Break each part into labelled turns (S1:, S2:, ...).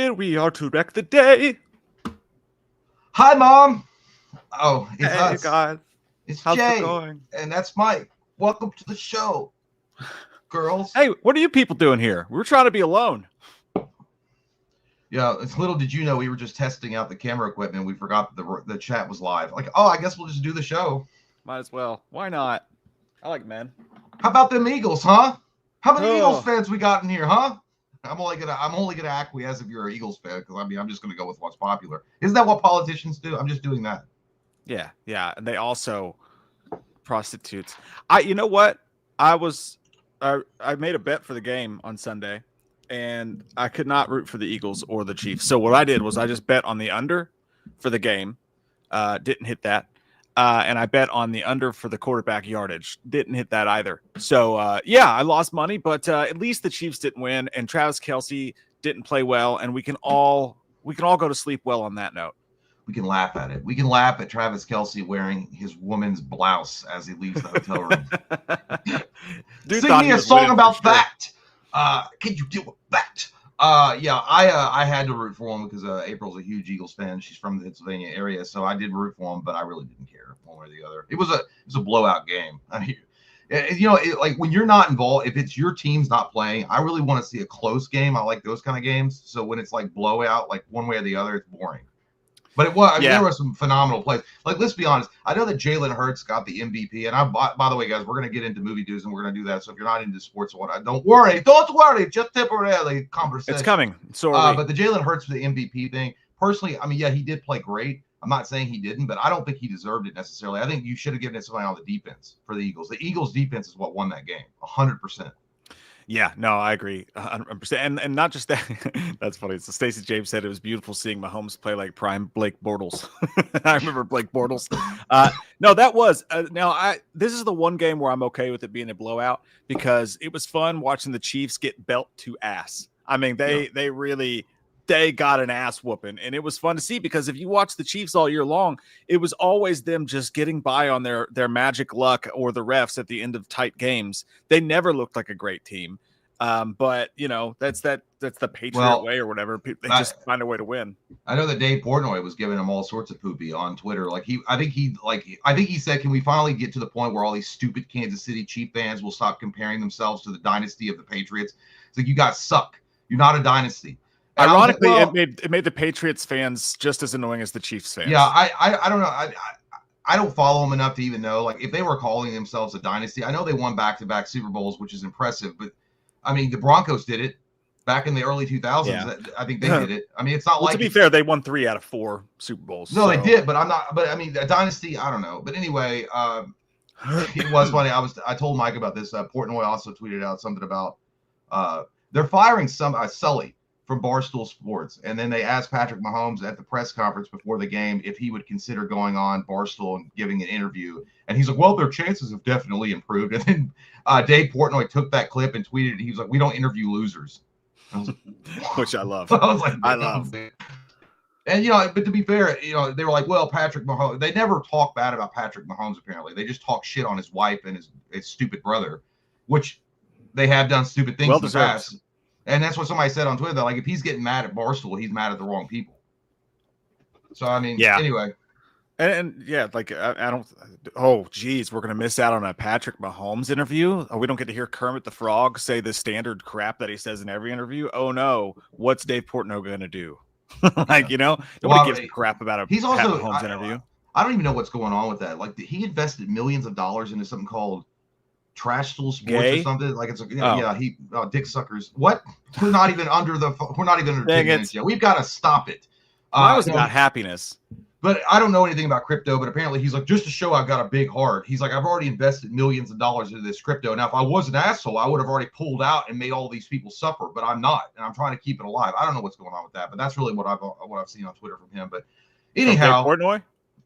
S1: here we are to wreck the day.
S2: Hi, Mom. Oh, it's
S1: Hey,
S2: us.
S1: guys.
S2: It's
S1: How's
S2: Jay.
S1: it going?
S2: And that's Mike. Welcome to the show, girls.
S1: Hey, what are you people doing here? We're trying to be alone.
S2: Yeah, it's little did you know we were just testing out the camera equipment. We forgot that the chat was live. Like, oh, I guess we'll just do the show.
S1: Might as well. Why not? I like men.
S2: How about them Eagles, huh? How many
S1: Oh.
S2: Eagles fans we got in here, huh? I'm only gonna acquiesce if you're an Eagles fan, because I'm just gonna go with what's popular. Isn't that what politicians do? I'm just doing that.
S1: Yeah. And they also prostitutes. You know what? I made a bet for the game on Sunday, and I could not root for the Eagles or the Chiefs. So what I did was I just bet on the under for the game. Didn't hit that. And I bet on the under for the quarterback yardage. Didn't hit that either. So, I lost money, but at least the Chiefs didn't win, and Travis Kelce didn't play well, and we can all go to sleep well on that note.
S2: We can laugh at it. We can laugh at Travis Kelce wearing his woman's blouse as he leaves the hotel room. Sing me a song about that. Can you deal with that? I had to root for him because April's a huge Eagles fan. She's from the Pennsylvania area, so I did root for him, but I really didn't care one way or the other. It was a blowout game. I mean, like when you're not involved, if it's your team's not playing, I really want to see a close game. I like those kind of games. So when it's like blowout, like one way or the other, it's boring. But it was there were some phenomenal plays. Like, let's be honest. I know that Jalen Hurts got the MVP, and by the way, guys, we're gonna get into movie news and we're gonna do that. So if you're not into sports or what, don't worry, just temporarily conversation.
S1: It's coming. So
S2: but the Jalen Hurts for the MVP thing, personally, I mean, yeah, he did play great. I'm not saying he didn't, but I don't think he deserved it necessarily. I think you should have given it to somebody on the defense for the Eagles. The Eagles defense is what won that game, 100%.
S1: Yeah, no, I agree 100%. And not just that. That's funny. So Stacey James said it was beautiful seeing Mahomes play like prime Blake Bortles. I remember Blake Bortles. No, that was this is the one game where I'm okay with it being a blowout because it was fun watching the Chiefs get belt to ass. I mean, they got an ass whooping, and it was fun to see because if you watch the Chiefs all year long, it was always them just getting by on their magic luck or the refs at the end of tight games. They never looked like a great team. But that's the Patriot way or whatever. They just find a way to win.
S2: I know that Dave Portnoy was giving him all sorts of poopy on Twitter. I think he said, can we finally get to the point where all these stupid Kansas City Chief fans will stop comparing themselves to the dynasty of the Patriots? It's like, you guys suck. You're not a dynasty. And
S1: ironically, it made the Patriots fans just as annoying as the Chiefs fans.
S2: Yeah, I don't know. I don't follow them enough to even know. Like, if they were calling themselves a dynasty, I know they won back-to-back Super Bowls, which is impressive. But I mean, the Broncos did it back in the early 2000s. Yeah. I think they did it. I mean, it's not like.
S1: To be fair, they won 3 out of 4 Super Bowls.
S2: No, they did, but I'm not. But I mean, a dynasty, I don't know. But anyway, it was funny. I told Mike about this. Portnoy also tweeted out something about they're firing Sully from Barstool Sports. And then they asked Patrick Mahomes at the press conference before the game if he would consider going on Barstool and giving an interview. And he's like, well, their chances have definitely improved. And then Dave Portnoy took that clip and tweeted it. He was like, we don't interview losers. I was like,
S1: which I love.
S2: I was like,
S1: I love.
S2: And, but to be fair, they were like, well, Patrick Mahomes, they never talk bad about Patrick Mahomes, apparently. They just talk shit on his wife and his stupid brother, which they have done stupid things in the past. And that's what somebody said on Twitter. They're like, if he's getting mad at Barstool, he's mad at the wrong people. So, I mean, anyway.
S1: And like, I don't, oh, geez, we're going to miss out on a Patrick Mahomes interview. We don't get to hear Kermit the Frog say the standard crap that he says in every interview. Oh, no. What's Dave Portnoy going to do? Nobody gives a crap about a Pat Mahomes interview.
S2: I don't even know what's going on with that. Like, he invested millions of dollars into something called Trash Stool Sports or something. Like, it's dick suckers. What? We're not even under 10 minutes yet. We've got to stop it.
S1: That was about happiness.
S2: But I don't know anything about crypto, but apparently he's like, just to show I've got a big heart. He's like, I've already invested millions of dollars into this crypto. Now, if I was an asshole, I would have already pulled out and made all these people suffer, but I'm not. And I'm trying to keep it alive. I don't know what's going on with that, but that's really what I've seen on Twitter from him. But anyhow,
S1: Portnoy?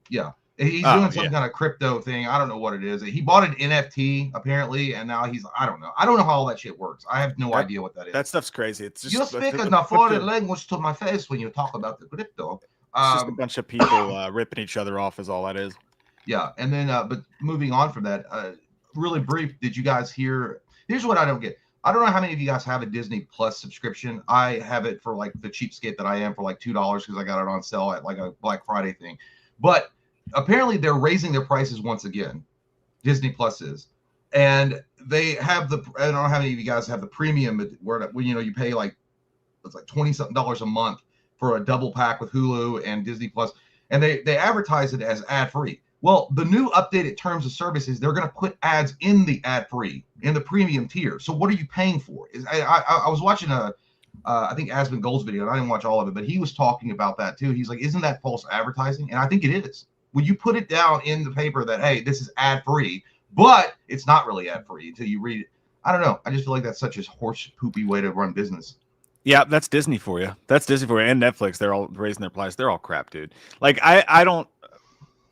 S2: Yeah. He's doing some kind of crypto thing. I don't know what it is. He bought an NFT apparently, and now I don't know. I don't know how all that shit works. I have no idea what that is.
S1: That stuff's crazy. It's just
S2: you speak a foreign language to my face when you talk about the crypto.
S1: It's just a bunch of people ripping each other off is all that is.
S2: Yeah, and then but moving on from that, really brief. Did you guys hear? Here's what I don't get. I don't know how many of you guys have a Disney Plus subscription. I have it for like the cheapskate that I am for like $2 because I got it on sale at like a Black Friday thing. But apparently they're raising their prices once again. Disney Plus is. And they have I don't know how many of you guys have the premium where you pay like, it's like $20-something a month for a double pack with Hulu and Disney Plus. And they advertise it as ad-free. Well, the new updated terms of service is they're going to put ads in the ad-free, in the premium tier. So what are you paying for? I was watching I think Aspen Gold's video, and I didn't watch all of it, but he was talking about that too. He's like, isn't that false advertising? And I think it is. When you put it down in the paper that, hey, this is ad-free, but it's not really ad-free until you read it. I don't know. I just feel like that's such a horse poopy way to run business.
S1: Yeah, that's Disney for you. That's Disney for you. And Netflix, they're all raising their price. They're all crap, dude. Like I don't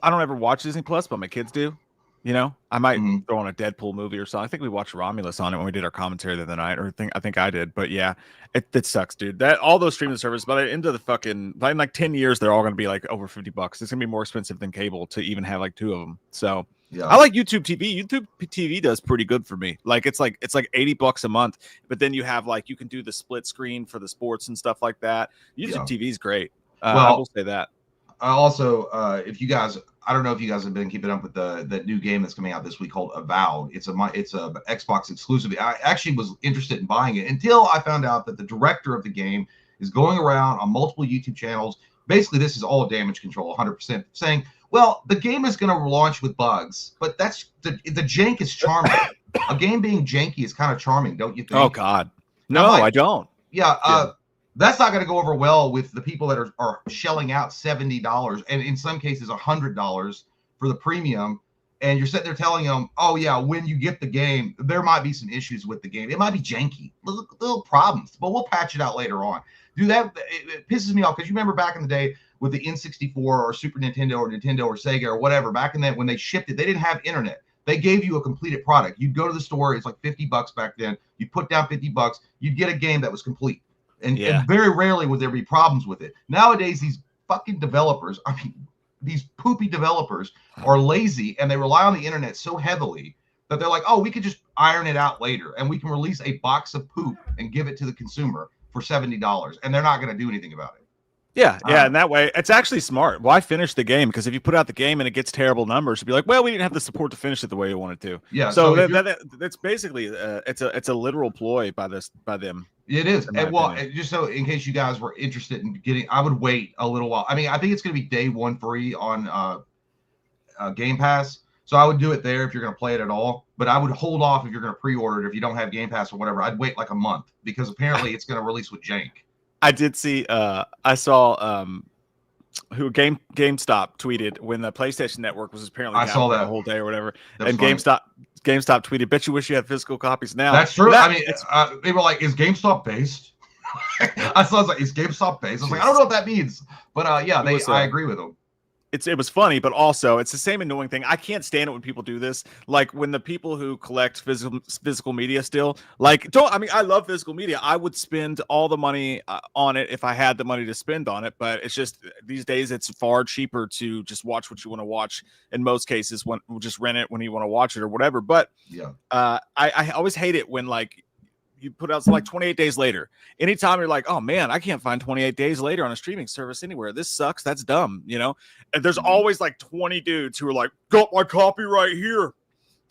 S1: ever watch Disney Plus, but my kids do. You know, I might throw on a Deadpool movie or something. I think we watched Romulus on it when we did our commentary the other night, I think I did. But yeah, it sucks, dude. That all those streaming services, by the end of in like 10 years, they're all going to be like over $50. It's going to be more expensive than cable to even have like 2 of them. So yeah. I like YouTube TV. YouTube TV does pretty good for me. Like it's like $80 a month, but then you have like you can do the split screen for the sports and stuff like that. YouTube TV is great. I will say that.
S2: Also, if you guys, I don't know if you guys have been keeping up with the new game that's coming out this week called Avowed. It's a Xbox exclusive. I actually was interested in buying it until I found out that the director of the game is going around on multiple YouTube channels. Basically, this is all damage control, 100%, saying, well, the game is going to launch with bugs, but that's the jank is charming. A game being janky is kind of charming, don't you think?
S1: Oh, God. No, I don't.
S2: Yeah. That's not going to go over well with the people that are shelling out $70 and in some cases $100 for the premium. And you're sitting there telling them, oh, yeah, when you get the game, there might be some issues with the game. It might be janky, little problems, but we'll patch it out later on. Dude, it pisses me off because you remember back in the day with the N64 or Super Nintendo or Nintendo or Sega or whatever, back in that when they shipped it, they didn't have internet. They gave you a completed product. You'd go to the store. It's like $50 back then. You put down $50. You'd get a game that was complete. And very rarely would there be problems with it. Nowadays, these fucking developers, these poopy developers are lazy and they rely on the internet so heavily that they're like, oh, we could just iron it out later and we can release a box of poop and give it to the consumer for $70 and they're not going to do anything about it.
S1: Yeah, and that way it's actually smart. Why finish the game? Because if you put out the game and it gets terrible numbers, you'd be like, well, we didn't have the support to finish it the way you wanted to.
S2: Yeah.
S1: So that's basically it's a literal ploy by them.
S2: It is. And just so in case you guys were interested in getting, I would wait a little while. I mean, I think it's going to be day 1 free on Game Pass. So I would do it there if you're going to play it at all. But I would hold off if you're going to pre-order it. If you don't have Game Pass or whatever, I'd wait like a month because apparently it's going to release with jank.
S1: I did see. I saw GameStop tweeted when the PlayStation Network was apparently
S2: I saw that
S1: the whole day or whatever,
S2: That's
S1: and
S2: funny.
S1: GameStop tweeted, "Bet you wish you had physical copies now."
S2: That's true. I mean, they were like, "Is GameStop based?" I was like, "Is GameStop based?" I was like, "I don't know what that means," but I agree with them.
S1: It was funny, but also it's the same annoying thing. I can't stand it when people do this. Like when the people who collect physical media still I love physical media. I would spend all the money on it if I had the money to spend on it. But it's just these days it's far cheaper to just watch what you want to watch. In most cases, when just rent it when you want to watch it or whatever. But I always hate it when like you put out like 28 days later. Anytime you're like, oh man, I can't find 28 days later on a streaming service anywhere. This sucks. That's dumb, you know? And there's always like 20 dudes who are like, got my copy right here.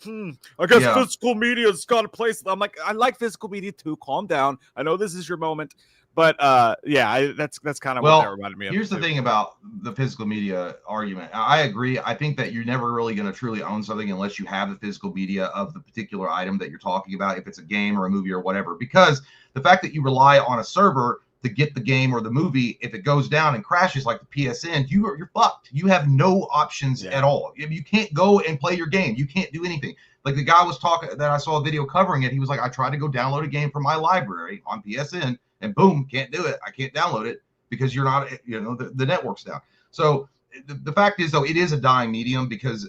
S1: I guess physical media's got a place. I'm like, I like physical media too. Calm down. I know this is your moment. But that's kind of what that reminded me of.
S2: Here's the thing about the physical media argument. I agree. I think that you're never really going to truly own something unless you have the physical media of the particular item that you're talking about, if it's a game or a movie or whatever. Because the fact that you rely on a server to get the game or the movie, if it goes down and crashes like the PSN, you're fucked. You have no options at all. You can't go and play your game. You can't do anything. Like the guy was talking that I saw a video covering it. He was like, I tried to go download a game from my library on PSN. And boom, can't do it. I can't download it because you're not, the network's down. So the fact is, though, it is a dying medium because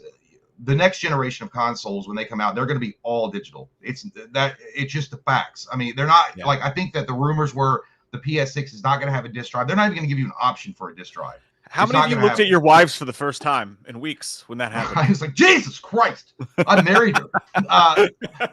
S2: the next generation of consoles, when they come out, they're going to be all digital. It's just the facts. I mean, they're not like, I think that the rumors were the PS6 is not going to have a disk drive. They're not even going to give you an option for a disk drive.
S1: How many of you looked at your wives for the first time in weeks when that happened?
S2: I was like, Jesus Christ, I married her.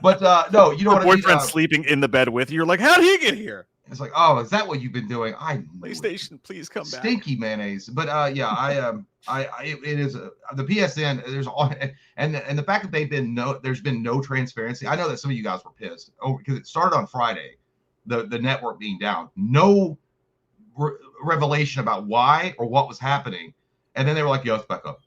S2: But no, you know what I mean?
S1: Boyfriend sleeping in the bed with you. You're like, how did he get here?
S2: It's like, oh, is that what you've been doing?
S1: PlayStation, please come back.
S2: Stinky mayonnaise. But yeah, it is the PSN. There's all and the fact that there's been no transparency. I know that some of you guys were pissed because it started on Friday, the network being down. No revelation about why or what was happening, and then they were like, "Yo, it's back up."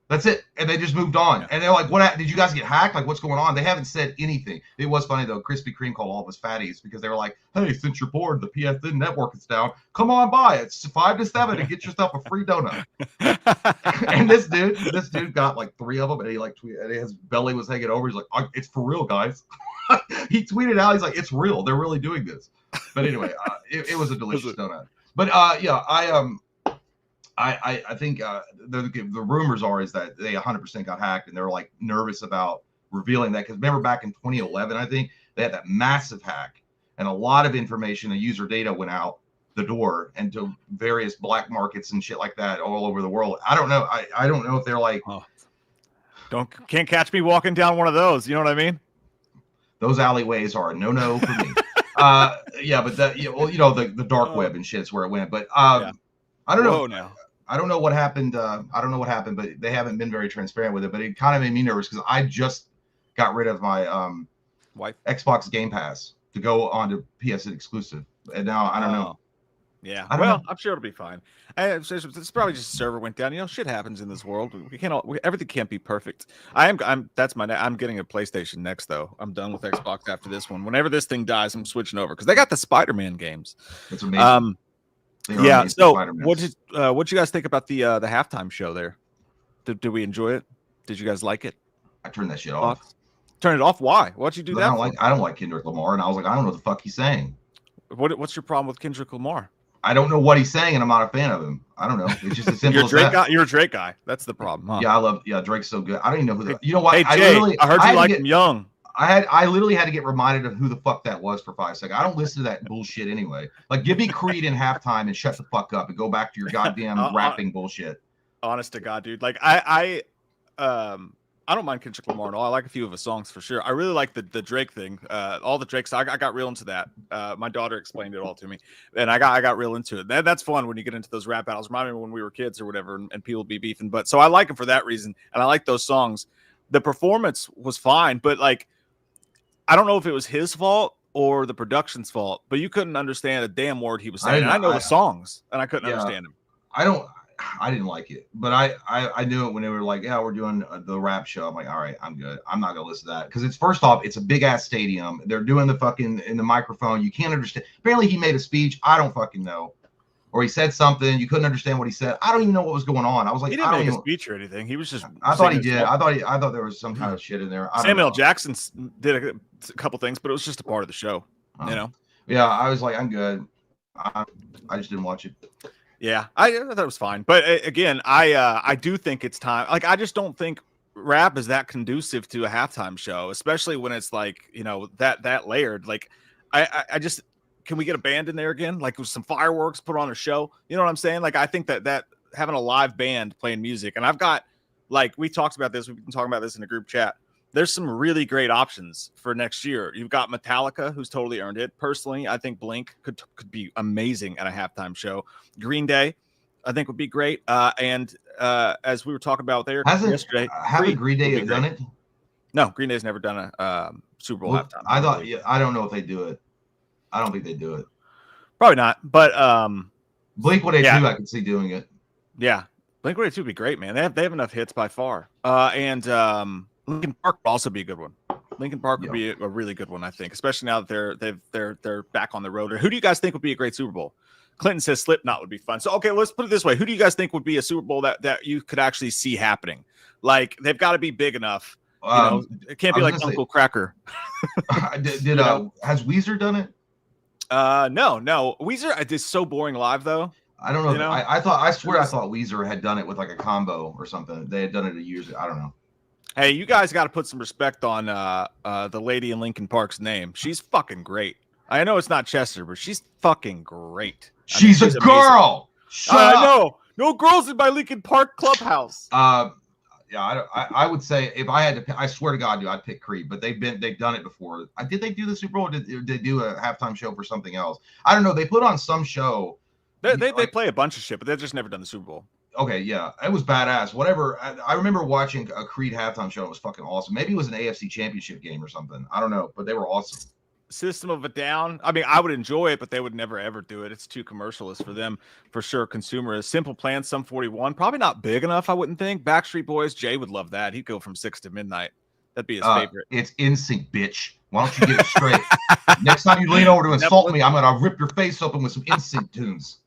S2: That's it, and they just moved on. Yeah. And they're like, "What? Did you guys get hacked? Like, what's going on?" They haven't said anything. It was funny though. Krispy Kreme called all of us fatties because they were like, "Hey, since you're bored, the PSN network is down. Come on by. It's 5 to 7 and get yourself a free donut." And this dude got like 3 of them, and he like tweeted, and his belly was hanging over. He's like, "It's for real, guys." He tweeted out, he's like, "It's real. They're really doing this." But anyway, it was a delicious donut. But yeah, I think the rumors is that they 100% got hacked, and they're like nervous about revealing that because remember back in 2011, I think they had that massive hack, and a lot of information and user data went out the door and to various black markets and shit like that all over the world. I don't know. I don't know if they're like,
S1: can't catch me walking down one of those. You know what I mean?
S2: Those alleyways are a no for me. Yeah, but the dark web and shit's where it went. But I don't know.
S1: Now.
S2: I don't know what happened. I don't know what happened, but they haven't been very transparent with it. But it kind of made me nervous because I just got rid of my
S1: wife
S2: Xbox Game Pass to go on to PSN exclusive, and now I don't know.
S1: Yeah, I'm sure it'll be fine. It's probably just a server went down. You know, shit happens in this world. Everything can't be perfect. I'm getting a PlayStation next though. I'm done with Xbox after this one. Whenever this thing dies, I'm switching over because they got the Spider-Man games.
S2: That's amazing.
S1: Yeah. So what you guys think about the halftime show there? Did we enjoy it? Did you guys like it?
S2: I turned that shit off.
S1: Turn it off? Why? Why'd you do that?
S2: I don't like Kendrick Lamar, and I was like, I don't know what the fuck he's saying.
S1: What's your problem with Kendrick Lamar?
S2: I don't know what he's saying, and I'm not a fan of him. I don't know. It's just as simple as that.
S1: You're a Drake guy. That's the problem. Huh?
S2: Yeah, Drake's so good. I don't even know who. You know what?
S1: Hey, Jay, I heard you like him young.
S2: I literally had to get reminded of who the fuck that was for 5 seconds. I don't listen to that bullshit anyway. Like, give me Creed in halftime and shut the fuck up and go back to your goddamn rapping bullshit.
S1: Honest to God, dude. Like, I don't mind Kendrick Lamar at all. I like a few of his songs for sure. I really like the Drake thing. All the Drakes. I got real into that. My daughter explained it all to me, and I got real into it. That's fun when you get into those rap battles. Remind me when we were kids or whatever, and people be beefing. But so I like him for that reason, and I like those songs. The performance was fine, but like, I don't know if it was his fault or the production's fault, but you couldn't understand a damn word he was saying. I know the songs, and I couldn't understand him.
S2: I didn't like it, but I knew it when they were like, yeah, we're doing the rap show. I'm like, all right, I'm good. I'm not gonna listen to that because it's first off, it's a big ass stadium. They're doing the fucking in the microphone. You can't understand. Apparently, he made a speech. I don't fucking know, or he said something. You couldn't understand what he said. I don't even know what was going on. I was like,
S1: he didn't make a speech or anything. He was just.
S2: I thought he did. I thought there was some kind of shit in there.
S1: Samuel Jackson did a couple things, but it was just a part of the show. You know.
S2: Yeah, I was like, I'm good. I just didn't watch it.
S1: Yeah, I thought it was fine, but again, I do think it's time. Like, I just don't think rap is that conducive to a halftime show, especially when it's like, you know, that layered. Like, I just, can we get a band in there again? Like, with some fireworks, put on a show. You know what I'm saying? Like, I think that having a live band playing music, and I've got, like, we talked about this. We've been talking about this in a group chat. There's some really great options for next year. You've got Metallica, who's totally earned it. Personally, I think Blink could be amazing at a halftime show. Green Day, I think, would be great. And as we were talking about there yesterday,
S2: haven't Green Day done it?
S1: No, Green Day's never done a Super Bowl halftime.
S2: I thought. Yeah, I don't know if they do it. I don't think they do it.
S1: Probably not. But
S2: Blink 182, I could see doing it.
S1: Yeah, Blink 182 would be great, man. They have enough hits by far. And Linkin Park would also be a good one. Linkin Park would be a really good one, I think, especially now that they're back on the road. Who do you guys think would be a great Super Bowl? Clinton says Slipknot would be fun. So, okay, let's put it this way. Who do you guys think would be a Super Bowl that you could actually see happening? Like, they've got to be big enough. You know, it can't be like Uncle Cracker.
S2: Has Weezer done it?
S1: No. Weezer is so boring live, though.
S2: I don't know. I swear I thought Weezer had done it with like a combo or something. They had done it years ago. I don't know.
S1: Hey, you guys got to put some respect on the lady in Linkin Park's name. She's fucking great. I know it's not Chester, but she's fucking great.
S2: She's a girl. Shut up.
S1: know. No girls in my Lincoln Park clubhouse.
S2: Yeah, I would say if I had to, I swear to God, dude, I'd pick Creed. But they've done it before. Did they do the Super Bowl? Or did they do a halftime show for something else? I don't know. They put on some show.
S1: They play a bunch of shit, but they've just never done the Super Bowl.
S2: Okay, yeah, it was badass. Whatever. I remember watching a Creed halftime show. It was fucking awesome. Maybe it was an AFC Championship game or something. I don't know, but they were awesome.
S1: System of a Down. I mean, I would enjoy it, but they would never ever do it. It's too commercialist for them, for sure. Consumerist. Simple Plan, Sum 41, probably not big enough. I wouldn't think. Backstreet Boys, Jay would love that. He'd go from 6 to midnight. That'd be his favorite.
S2: It's NSYNC, bitch. Why don't you get it straight? Next time you lean over to insult me, I'm gonna rip your face open with some NSYNC tunes.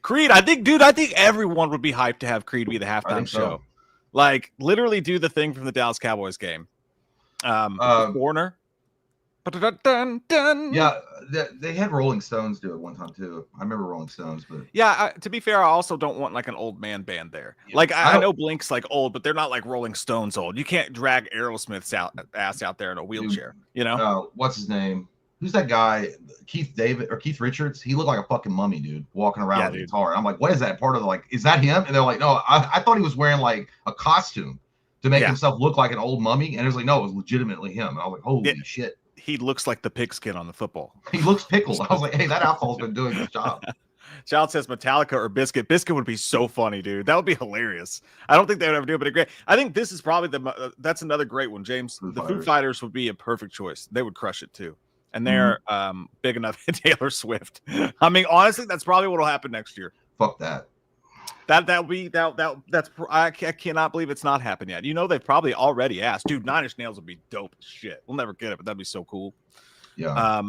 S1: Creed, I think everyone would be hyped to have Creed be the halftime show. Like, literally do the thing from the Dallas Cowboys game. Warner.
S2: Yeah, they had Rolling Stones do it one time too. I remember Rolling Stones, but
S1: yeah. To be fair, I also don't want like an old man band there. Yeah, like I know Blink's like old, but they're not like Rolling Stones old. You can't drag Aerosmith's ass out there in a wheelchair. You know?
S2: What's his name? Who's that guy? Keith Richards? He looked like a fucking mummy, dude, walking around with a guitar. I'm like, what is that? Part of the is that him? And they're like, no, I thought he was wearing like a costume to make himself look like an old mummy. And it was like, no, it was legitimately him. And I was like, holy shit.
S1: He looks like the pigskin on the football.
S2: He looks pickled. I was like, hey, that alcohol's been doing his job.
S1: Child says Metallica or Biscuit. Biscuit would be so funny, dude. That would be hilarious. I don't think they would ever do it, but great. I think this is probably that's another great one, James. The Foo Fighters would be a perfect choice. They would crush it too. And they're big enough to Taylor Swift. I mean, honestly, that's probably what will happen next year.
S2: Fuck that.
S1: I cannot believe it's not happened yet. You know, they've probably already asked. Dude, Nine Inch Nails would be dope as shit. We'll never get it, but that'd be so cool.
S2: Yeah.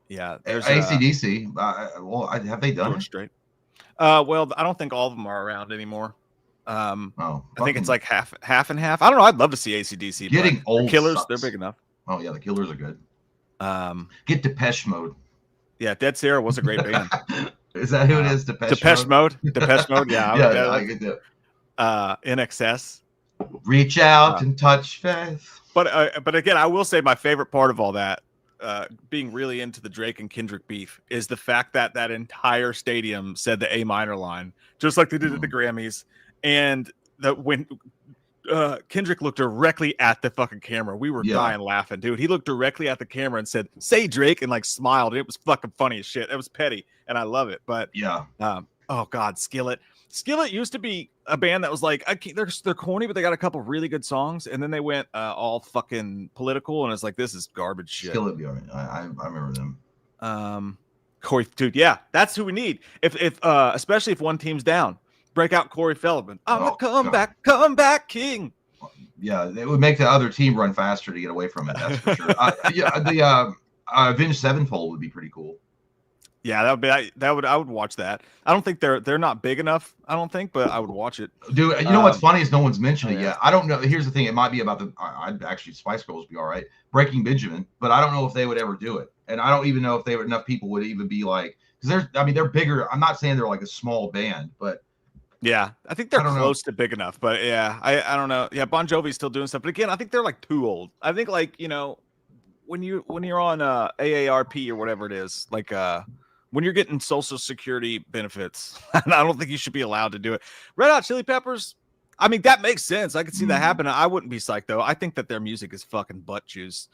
S1: Yeah.
S2: There's AC/DC. Well, have they done it?
S1: Straight. Well, I don't think all of them are around anymore. I think it's like half and half. I don't know. I'd love to see AC/DC.
S2: Getting old
S1: Killers,
S2: sucks.
S1: They're big enough.
S2: Oh yeah, the Killers are good. Get Depeche Mode.
S1: Yeah, Dead Sarah was a great band.
S2: Is that who it is?
S1: Depeche Mode. Depeche Mode. Yeah.
S2: I get that.
S1: NXS.
S2: Reach out and touch faith.
S1: But again, I will say my favorite part of all that, being really into the Drake and Kendrick beef, is the fact that that entire stadium said the A minor line, just like they did at the Grammys, and that when Kendrick looked directly at the fucking camera, we were dying laughing, dude. He looked directly at the camera and said, "Say Drake," and like smiled. It was fucking funny as shit. It was petty, and I love it. But oh god, Skillet used to be a band that was like, they're corny, but they got a couple really good songs, and then they went all fucking political, and it's like, this is garbage shit.
S2: Skillet, I remember them.
S1: Corey, dude, yeah, that's who we need. If especially if one team's down. Break out Corey Feldman. I'm the comeback king.
S2: Yeah, it would make the other team run faster to get away from it. That's for sure. The Avenged Sevenfold would be pretty cool.
S1: Yeah, I would watch that. I don't think they're not big enough. I don't think, but I would watch it.
S2: Dude, you know what's funny is no one's mentioned it yet. I don't know. Here's the thing. It might be about I'd actually Spice Girls would be all right. Breaking Benjamin, but I don't know if they would ever do it, and I don't even know if enough people would even be like, because they're bigger. I'm not saying they're like a small band, but.
S1: Yeah, I think they're close to big enough, but yeah, I don't know. Yeah, Bon Jovi's still doing stuff, but again, I think they're like too old. I think like, you know, when you're on AARP or whatever it is, like when you're getting Social Security benefits, I don't think you should be allowed to do it. Red Hot Chili Peppers, I mean, that makes sense. I could see that happen. I wouldn't be psyched though. I think that their music is fucking butt juice.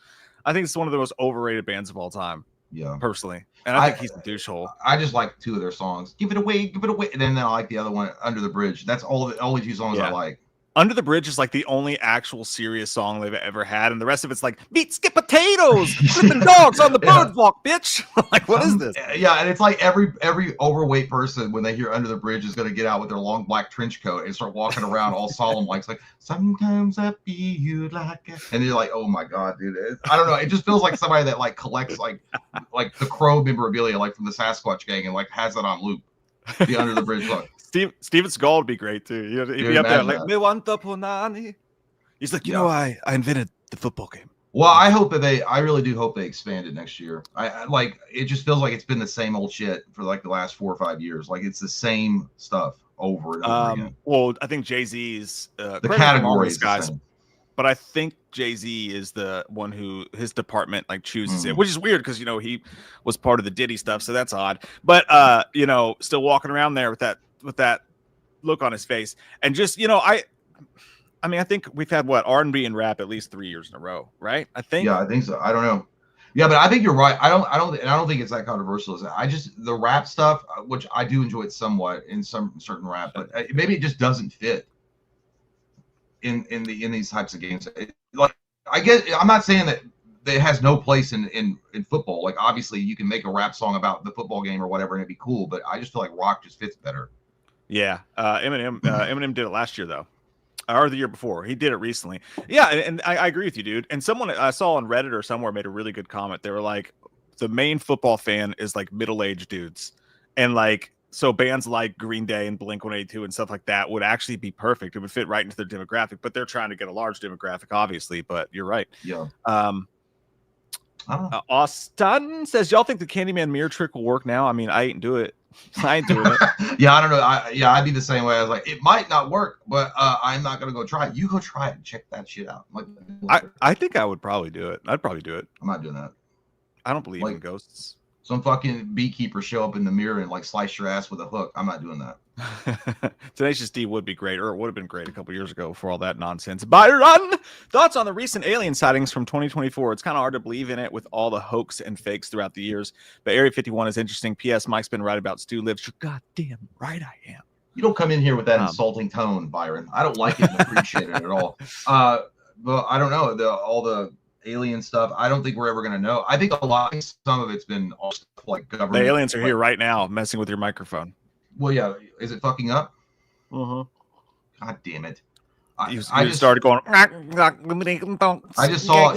S1: I think it's one of the most overrated bands of all time. Yeah, personally, and I think he's a douchehole.
S2: I just like two of their songs. Give it away, and then I like the other one, Under the Bridge. That's only two songs I like.
S1: Under the Bridge is like the only actual serious song they've ever had, and the rest of it's like meat, skip, potatoes, flipping dogs on the boardwalk, bitch. Like, what is this?
S2: Yeah, and it's like every overweight person when they hear Under the Bridge is going to get out with their long black trench coat and start walking around all solemn, like it's like sometimes I feel like, and you're like, oh my god, dude. I don't know. It just feels like somebody that like collects like the Crow memorabilia, like from the Sasquatch gang, and like has it on loop. The Under the Bridge look.
S1: Steven Skull would be great too. He'd be up there like, "Me want the punani." He's like, I invented the football game.
S2: Well, I really do hope they expand it next year. I like, it just feels like it's been the same old shit for like the last 4 or 5 years. Like it's the same stuff over and over again.
S1: Well, I think Jay-Z's
S2: the category is
S1: guys. but I think Jay-Z is the one who his department like chooses it,
S2: Mhm.
S1: which is weird because he was part of the Diddy stuff, so that's odd. But still walking around there with that look on his face, and just I mean, I think we've had R&B and rap at least 3 years in a row, right? I think.
S2: Yeah, I think so. I don't know. Yeah, but I think you're right. I don't think it's that controversial. I just the rap stuff, which I do enjoy it somewhat in some certain rap, but maybe it just doesn't fit in these types of games. Like I get, I'm not saying that it has no place in football. Like obviously you can make a rap song about the football game or whatever and it'd be cool, but I just feel like rock just fits better.
S1: Yeah, Eminem did it last year though. Or the year before. He did it recently. Yeah, and I agree with you, dude. And someone I saw on Reddit or somewhere made a really good comment. They were like, the main football fan is like middle-aged dudes. And like, so bands like Green Day and Blink-182 and stuff like that would actually be perfect. It would fit right into their demographic, but they're trying to get a large demographic, obviously. But you're right.
S2: Yeah.
S1: Austin says, y'all think the Candyman mirror trick will work now? I mean, I ain't do it. I ain't doing it.
S2: Yeah, I don't know. I'd be the same way. I was like, it might not work, but I'm not gonna go try it. You go try it and check that shit out.
S1: I think I would probably do it. I'd probably do it.
S2: I'm not doing that.
S1: I don't believe in ghosts.
S2: Some fucking beekeeper show up in the mirror and like slice your ass with a hook. I'm not doing that.
S1: Tenacious D would be great, or it would have been great a couple years ago for all that nonsense. Byron, thoughts on the recent alien sightings from 2024? It's kind of hard to believe in it with all the hoax and fakes throughout the years, but Area 51 is interesting. P.S. Mike's been right about Stu lives. You're goddamn right I am.
S2: You don't come in here with that insulting tone, Byron. I don't like it and appreciate it at all. But I don't know all the alien stuff. I don't think we're ever gonna know. I think some of it's been all stuff like government.
S1: The aliens are here right now, messing with your microphone.
S2: Well, yeah. Is it fucking up?
S1: Mm-hmm.
S2: God damn it!
S1: I just started going.
S2: I just saw.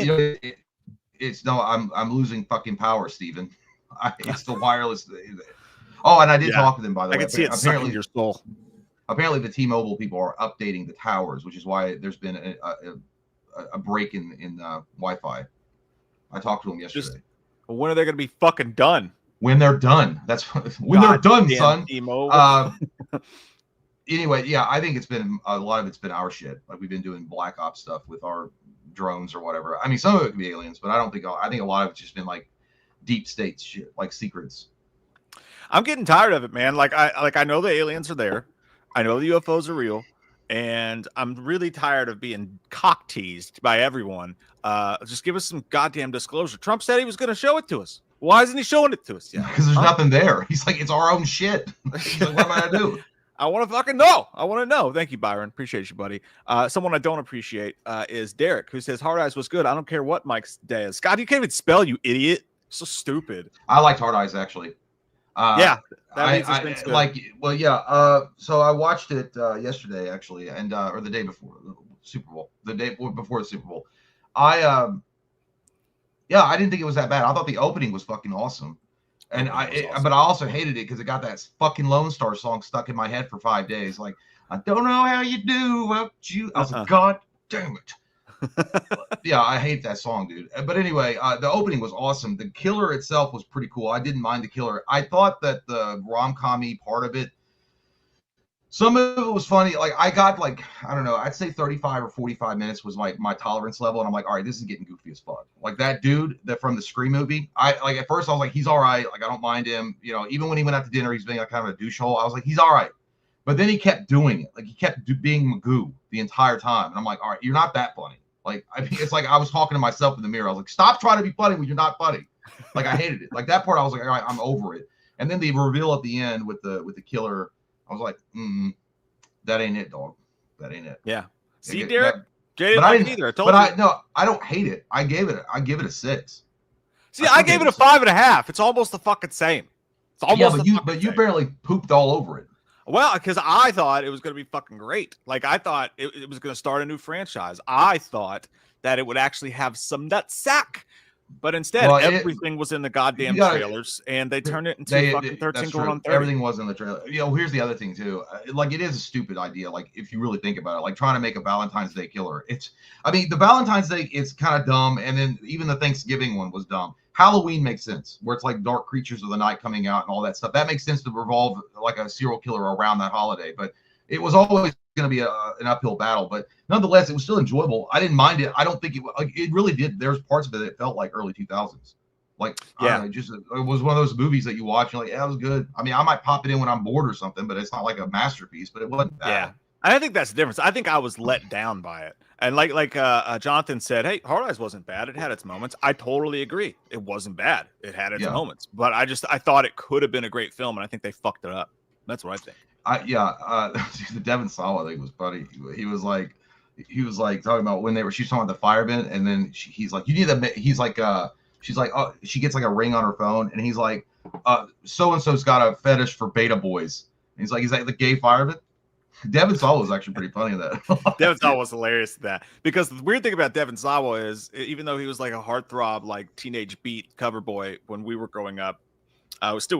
S2: It's no. I'm losing fucking power, Steven. It's the wireless. Oh, and I did talk to them, by the way.
S1: I can see it sucking your soul.
S2: Apparently, the T-Mobile people are updating the towers, which is why there's been a break in Wi-Fi. I talked to them yesterday.
S1: When are they going to be fucking done?
S2: When they're done. That's when they're done, son. Anyway, yeah, I think it's been a lot of it's been our shit. Like we've been doing Black Ops stuff with our drones or whatever. I mean, some of it could be aliens, but I think a lot of it's just been like deep state shit, like secrets.
S1: I'm getting tired of it, man. I know the aliens are there. I know the UFOs are real. And I'm really tired of being cock teased by everyone. Just give us some goddamn disclosure. Trump said he was going to show it to us. Why isn't he showing it to us yet?
S2: Because there's nothing there. He's like, it's our own shit. He's like, what am I going to do?
S1: I want to fucking know. I want to know. Thank you, Byron. Appreciate you, buddy. Someone I don't appreciate is Derek, who says, Hard Eyes was good. I don't care what Mike's day is. God, you can't even spell, you idiot. So stupid.
S2: I liked Hard Eyes, actually.
S1: Yeah.
S2: So I watched it yesterday, actually, and or the day before the Super Bowl. The day before the Super Bowl. I didn't think it was that bad. I thought the opening was fucking awesome. And but I also hated it because it got that fucking Lone Star song stuck in my head for 5 days. Like, I don't know how you do what you. I was like, God damn it. Yeah, I hate that song, dude. But anyway, the opening was awesome. The killer itself was pretty cool. I didn't mind the killer. I thought that the rom-com-y part of it, some of it was funny. Like I got like, I don't know, I'd say 35 or 45 minutes was like my tolerance level. And I'm like, all right, this is getting goofy as fuck. Like that dude that from the Scream movie, at first I was like, he's all right. Like I don't mind him. You know, even when he went out to dinner, he's being like kind of a douchehole. I was like, he's all right. But then he kept doing it. Like he kept being Magoo the entire time. And I'm like, all right, you're not that funny. Like, I mean, it's like I was talking to myself in the mirror. I was like, stop trying to be funny when you're not funny. Like I hated it. Like that part, I was like, all right, I'm over it. And then the reveal at the end with the killer, I was like, that ain't it, dog. That ain't it.
S1: Yeah. See, Derek, Jay didn't like it either. I told you.
S2: I don't hate it. I give it a 6.
S1: See, I gave it a 5.5. It's almost the fucking same. It's almost
S2: but you barely pooped all over it.
S1: Well, because I thought it was going to be fucking great. Like, I thought it was going to start a new franchise. I thought that it would actually have some nutsack. But instead, everything was in the goddamn trailers, and they turned it into fucking 13 going on 30.
S2: Everything was in the trailer. You know, here's the other thing, too. Like, it is a stupid idea, like, if you really think about it. Like, trying to make a Valentine's Day killer. The Valentine's Day is kind of dumb, and then even the Thanksgiving one was dumb. Halloween makes sense, where it's like dark creatures of the night coming out and all that stuff. That makes sense to revolve like a serial killer around that holiday. But it was always going to be an uphill battle, but nonetheless, it was still enjoyable. I didn't mind it. I don't think it really did. There's parts of it that felt like early 2000s. Like, yeah, I don't know, just it was one of those movies that you watch and you're like, yeah, it was good. I mean, I might pop it in when I'm bored or something, but it's not like a masterpiece. But it wasn't bad.
S1: Yeah, I think that's the difference. I think I was let down by it, and like Jonathan said, hey, Hard Eyes wasn't bad. It had its moments. I totally agree. It wasn't bad. It had its moments, but I thought it could have been a great film, and I think they fucked it up. That's what I think.
S2: The Devin Sawa thing was funny. He was like talking about when she's talking about the fireman, and then he's like, you need a, he's like, she's like, oh, she gets like a ring on her phone, and he's like, so and so's got a fetish for beta boys. And he's like, is that the gay fireman? Devin Sawa was actually pretty funny in that.
S1: Devin Sawa was hilarious in that, because the weird thing about Devin Sawa is, even though he was like a heartthrob, like teenage beat cover boy when we were growing up,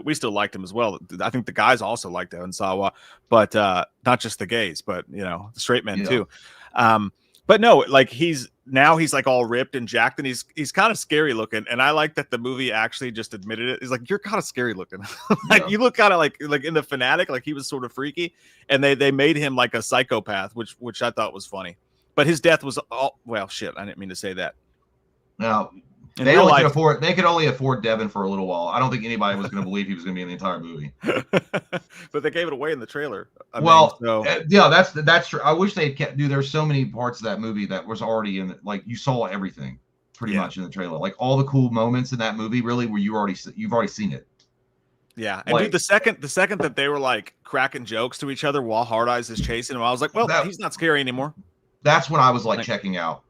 S1: we still liked him as well. I think the guys also liked Devin Sawa, but not just the gays, but the straight men too. But no, like he's like all ripped and jacked, and he's kind of scary looking. And I like that the movie actually just admitted it. He's like, you're kind of scary looking. Like you look kind of like in The Fanatic, like he was sort of freaky, and they made him like a psychopath, which I thought was funny. But his death was well, shit. I didn't mean to say that.
S2: No. They could only afford Devin for a little while. I don't think anybody was going to believe he was going to be in the entire movie.
S1: But they gave it away in the trailer.
S2: That's true. I wish they had kept. Dude, there's so many parts of that movie that was already in. Like you saw everything, pretty much in the trailer. Like all the cool moments in that movie, really, where you've already seen it.
S1: Yeah, and dude, the second that they were like cracking jokes to each other while Hard Eyes is chasing him, I was like, well, he's not scary anymore.
S2: That's when I was like checking out.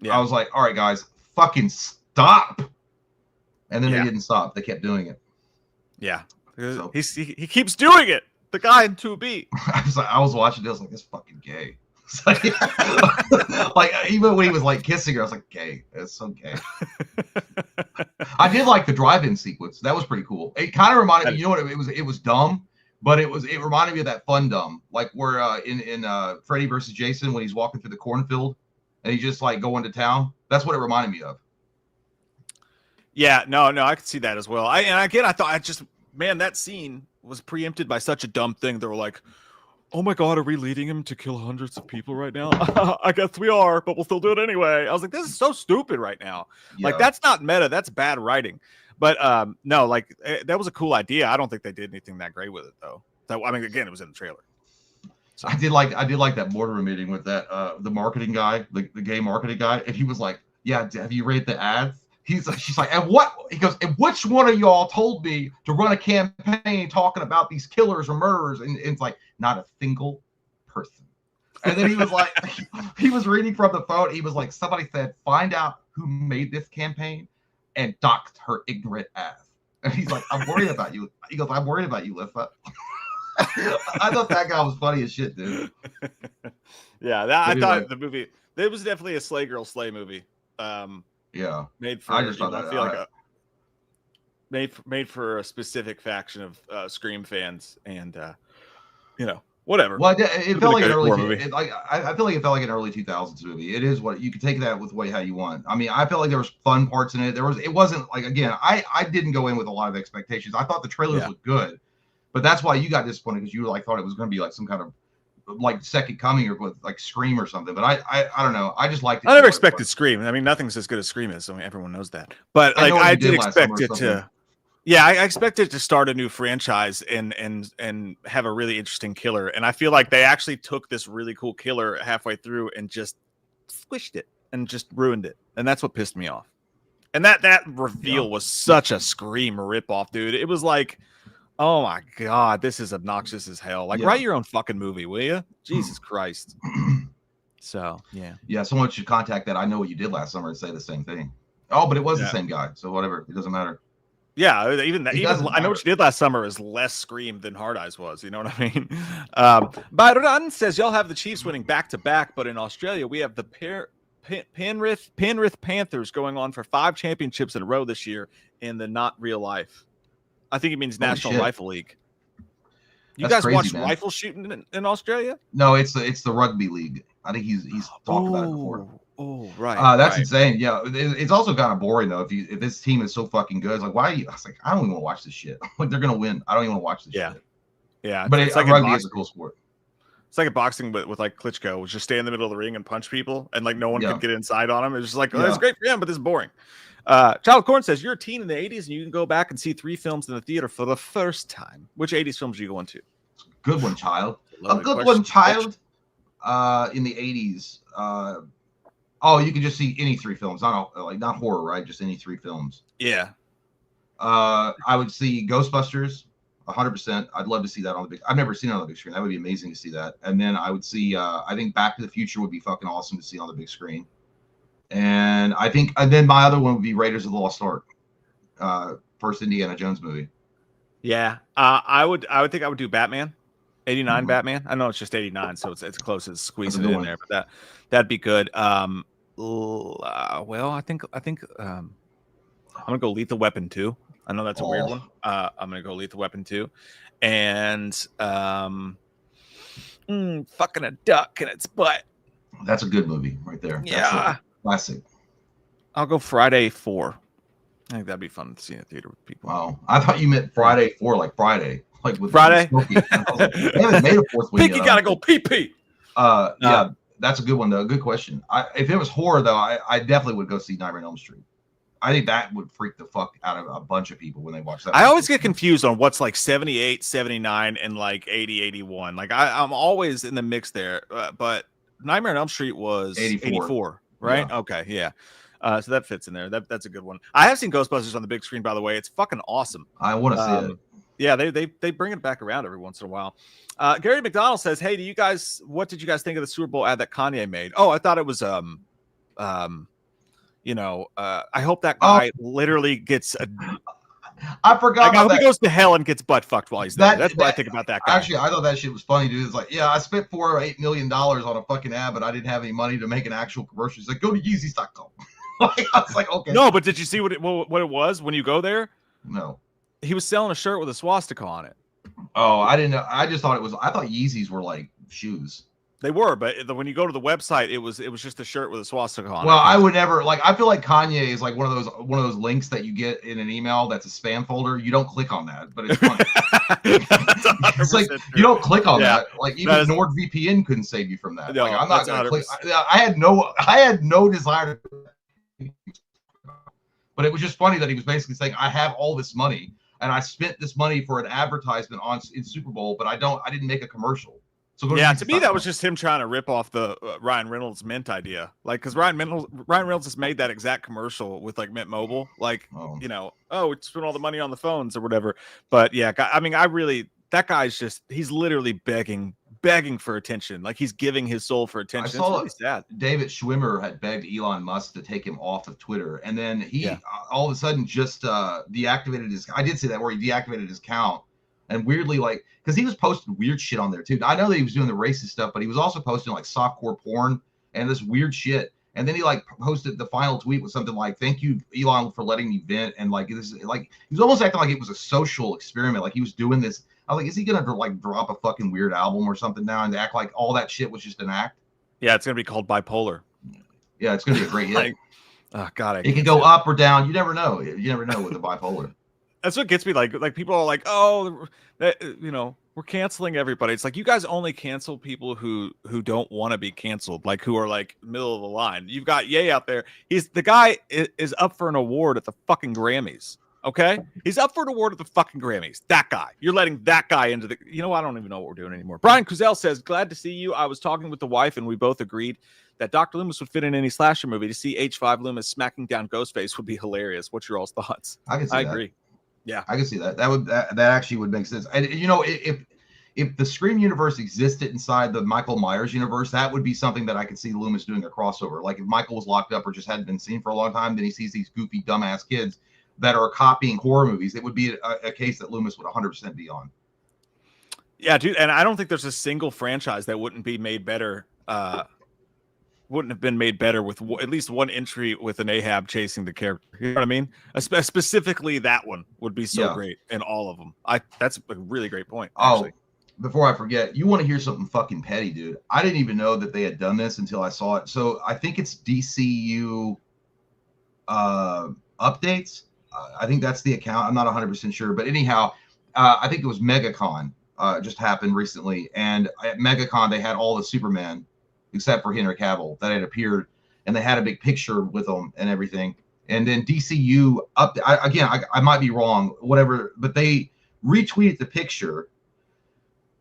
S2: Yeah. I was like, all right, guys, fucking stop. And then they didn't stop. They kept doing it.
S1: Yeah. So, he keeps doing it. The guy in 2B.
S2: I was watching it. I was like, this fucking gay. Like, like even when he was like kissing her, I was like, gay. It's so gay. I did like the drive-in sequence. That was pretty cool. It kind of reminded me, you know what it was dumb, but it reminded me of that fun dumb, like where in Freddy versus Jason when he's walking through the cornfield and he's just like going to town. That's what it reminded me of.
S1: Yeah, no, I could see that as well. I thought that scene was preempted by such a dumb thing. They were like, oh my God, are we leading him to kill hundreds of people right now? I guess we are, but we'll still do it anyway. I was like, this is so stupid right now. Yeah. Like, that's not meta. That's bad writing. But no, like that was a cool idea. I don't think they did anything that great with it though. So, I mean, again, it was in the trailer.
S2: So. I did like that boardroom meeting with that the marketing guy, the gay marketing guy, and he was like, yeah, have you read the ads? She's like, and what? He goes, and which one of y'all told me to run a campaign talking about these killers or murderers? And it's like, not a single person. And then he was like, he was reading from the phone. He was like, somebody said, find out who made this campaign and doxed her ignorant ass. And he's like, I'm worried about you. He goes, I'm worried about you, Lissa. I thought that guy was funny as shit, dude.
S1: Yeah, I thought the movie, it was definitely a Slay Girl Slay movie.
S2: Yeah,
S1: made for made for a specific faction of Scream fans, and whatever.
S2: Well, it felt like an early movie. I feel like it felt like an early 2000s movie. It is what you can take that with how you want. I mean, I felt like there was fun parts in it. It wasn't like, again, I didn't go in with a lot of expectations. I thought the trailers looked good, but that's why you got disappointed, because you thought it was going to be like some kind of like Second Coming or with like Scream or something. But I don't know. I just liked it.
S1: I never expected Scream. I mean, nothing's as good as Scream is. I mean, everyone knows that. But like, I did expect it to. Yeah, I expected to start a new franchise and have a really interesting killer. And I feel like they actually took this really cool killer halfway through and just squished it and just ruined it. And that's what pissed me off. And that reveal was such a Scream ripoff, dude. It was like, oh my God, this is obnoxious as hell. Like, write your own fucking movie, will you? Jesus Christ. So, yeah. Yeah,
S2: someone should contact that I Know What You Did Last Summer and say the same thing. Oh, but it was the same guy. So whatever. It doesn't matter.
S1: Yeah, even I Know What You Did Last Summer is less Scream than Hard Eyes was. You know what I mean? Byron says, y'all have the Chiefs winning back-to-back, but in Australia, we have the Penrith Panthers going on for 5 championships in a row this year in the not real life. I think it means National Rifle League. You guys watch rifle shooting in Australia?
S2: No, it's the rugby league. I think he's talked about it before.
S1: Oh, right.
S2: That's insane. Yeah, it's also kind of boring though. If this team is so fucking good, it's like, why are you? I was like, I don't even want to watch this shit. Like, they're gonna win. I don't even want to watch this shit.
S1: Yeah,
S2: but it's like rugby is a cool sport.
S1: It's like a boxing with like Klitschko, was just stay in the middle of the ring and punch people, and like no one could get inside on him. It was just like, oh, that's great for him, but this is boring. Child Corn says you're a teen in the 80s and you can go back and see 3 films in the theater for the first time. Which 80s films are you going to?
S2: Good one, child. A good one, child. In the 80s. You can just see any 3 films, not horror, right? Just any 3 films.
S1: Yeah.
S2: I would see Ghostbusters, 100%. I'd love to see that on the big. I've never seen it on the big screen. That would be amazing to see that. And then I would see. I think Back to the Future would be fucking awesome to see on the big screen. And then my other one would be Raiders of the Lost Ark, first Indiana Jones movie.
S1: Yeah, I would think I would do Batman, 89 Batman. I know it's just 89, so it's close as squeezing it in there, but that'd be good. Well, I think I'm gonna go Lethal Weapon 2. I know that's a weird one. I'm gonna go Lethal Weapon 2, and fucking a duck in its butt.
S2: That's a good movie right there.
S1: Yeah.
S2: Classic.
S1: I'll go Friday 4. I think that'd be fun to see in the theater with people.
S2: Oh, I thought you meant Friday 4, like Friday, like with
S1: Friday.
S2: They haven't made a 4th one
S1: Pinky
S2: yet.
S1: Gotta go pee.
S2: Yeah, that's a good one though. Good question. If it was horror though, I definitely would go see Nightmare on Elm Street. I think that would freak the fuck out of a bunch of people when they watch that.
S1: I always get confused on what's like 78, 79, and like 80, 81. Like I'm always in the mix there. But Nightmare on Elm Street was 84, right? Yeah. Okay, yeah. So that fits in there. That's a good one. I have seen Ghostbusters on the big screen, by the way. It's fucking awesome.
S2: I want to see it.
S1: Yeah, they bring it back around every once in a while. Gary McDonald says, "Hey, what did you guys think of the Super Bowl ad that Kanye made? Oh, I thought it was I hope that guy literally gets a.
S2: I forgot.
S1: I hope he goes to hell and gets butt fucked while he's there. That's what I think about that guy.
S2: Actually, I thought that shit was funny, dude. It's like, yeah, I spent $4 or $8 million on a fucking ad, but I didn't have any money to make an actual commercial. He's like, go to Yeezys.com. I was like, okay.
S1: No, but did you see what it was when you go there?
S2: No.
S1: He was selling a shirt with a swastika on it.
S2: Oh, I didn't know. I just thought I thought Yeezys were like shoes.
S1: They were, but when you go to the website, it was just a shirt with a swastika on it.
S2: Well, I would never I feel like Kanye is like one of those links that you get in an email that's a spam folder. You don't click on that, but it's funny. It's like you don't click on that. Like even NordVPN couldn't save you from that. No, like I'm not gonna click. I had no desire to, but it was just funny that he was basically saying, I have all this money and I spent this money for an advertisement in Super Bowl, but I didn't make a commercial. So
S1: to me, that was just him trying to rip off the Ryan Reynolds Mint idea. Like, because Ryan Reynolds has made that exact commercial with like Mint Mobile. Like, we spent all the money on the phones or whatever. But yeah, I mean, that guy's he's literally begging for attention. Like he's giving his soul for attention.
S2: I saw
S1: it's really sad.
S2: David Schwimmer had begged Elon Musk to take him off of Twitter. And then he all of a sudden just deactivated I did see that where he deactivated his account. And weirdly, like, because he was posting weird shit on there too. I know that he was doing the racist stuff, but he was also posting like softcore porn and this weird shit. And then he like posted the final tweet with something like, "Thank you, Elon, for letting me vent." And like this, like he was almost acting like it was a social experiment. Like he was doing this. I was like, is he gonna like drop a fucking weird album or something now and act like all that shit was just an act?
S1: Yeah, it's gonna be called Bipolar.
S2: Yeah, it's gonna be a great hit.
S1: Like, oh God,
S2: it can go up or down. You never know. You never know with the Bipolar.
S1: That's what gets me. Like people are like, oh, we're canceling everybody. It's like you guys only cancel people who don't want to be canceled, like who are like middle of the line. You've got Ye out there. The guy is up for an award at the fucking Grammys. Okay, he's up for an award at the fucking Grammys. That guy, you're letting that guy into the. I don't even know what we're doing anymore. Brian Kuzel says, "Glad to see you. I was talking with the wife, and we both agreed that Dr. Loomis would fit in any slasher movie. To see H5 Loomis smacking down Ghostface would be hilarious. What's your all's thoughts?"
S2: I
S1: agree. Yeah,
S2: I can see that. That actually would make sense. And if the Scream universe existed inside the Michael Myers universe, that would be something that I could see Loomis doing a crossover. Like if Michael was locked up or just hadn't been seen for a long time, then he sees these goofy dumbass kids that are copying horror movies. It would be a case that Loomis would 100% be on.
S1: Yeah, dude. And I don't think there's a single franchise that wouldn't be made better. Wouldn't have been made better with at least one entry with an Ahab chasing the character. You know what I mean? Specifically, that one would be so great in all of them. That's a really great point. Actually.
S2: Before I forget, you want to hear something fucking petty, dude? I didn't even know that they had done this until I saw it. So I think it's DCU updates. I think that's the account. I'm not 100% sure, but anyhow, I think it was MegaCon. just happened recently, and at MegaCon they had all the Superman except for Henry Cavill that had appeared, and they had a big picture with them and everything. And then DCU I might be wrong, whatever, but they retweeted the picture.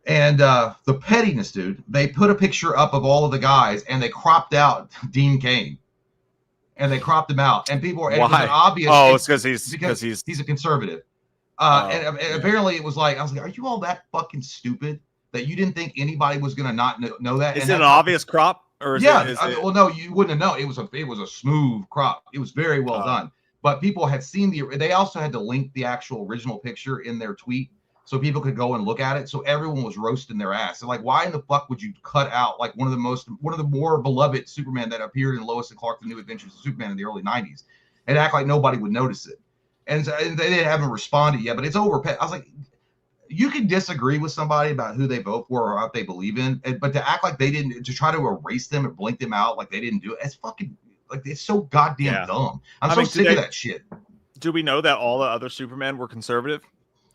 S2: And the pettiness, dude, they put a picture up of all of the guys and they cropped out Dean Cain. And they cropped him out. And people were, and it was an obvious.
S1: Oh, it's because
S2: he's a conservative. And apparently it was like, I was like, are you all that fucking stupid that you didn't think anybody was going to not know that?
S1: Is it an obvious crop? Or
S2: well, no, you wouldn't know. It was a smooth crop. It was very well done. But people had seen they also had to link the actual original picture in their tweet so people could go and look at it. So everyone was roasting their ass. And like, why in the fuck would you cut out like one of the more beloved Superman that appeared in Lois and Clark: The New Adventures of Superman in the early 90s and act like nobody would notice it? And they haven't responded yet, but it's over. I was like, you can disagree with somebody about who they vote for or what they believe in, but to act like they didn't, to try to erase them and blink them out like they didn't do it, it's fucking, like, it's so goddamn dumb. I'm so sick of that shit.
S1: Do we know that all the other Supermen were conservative?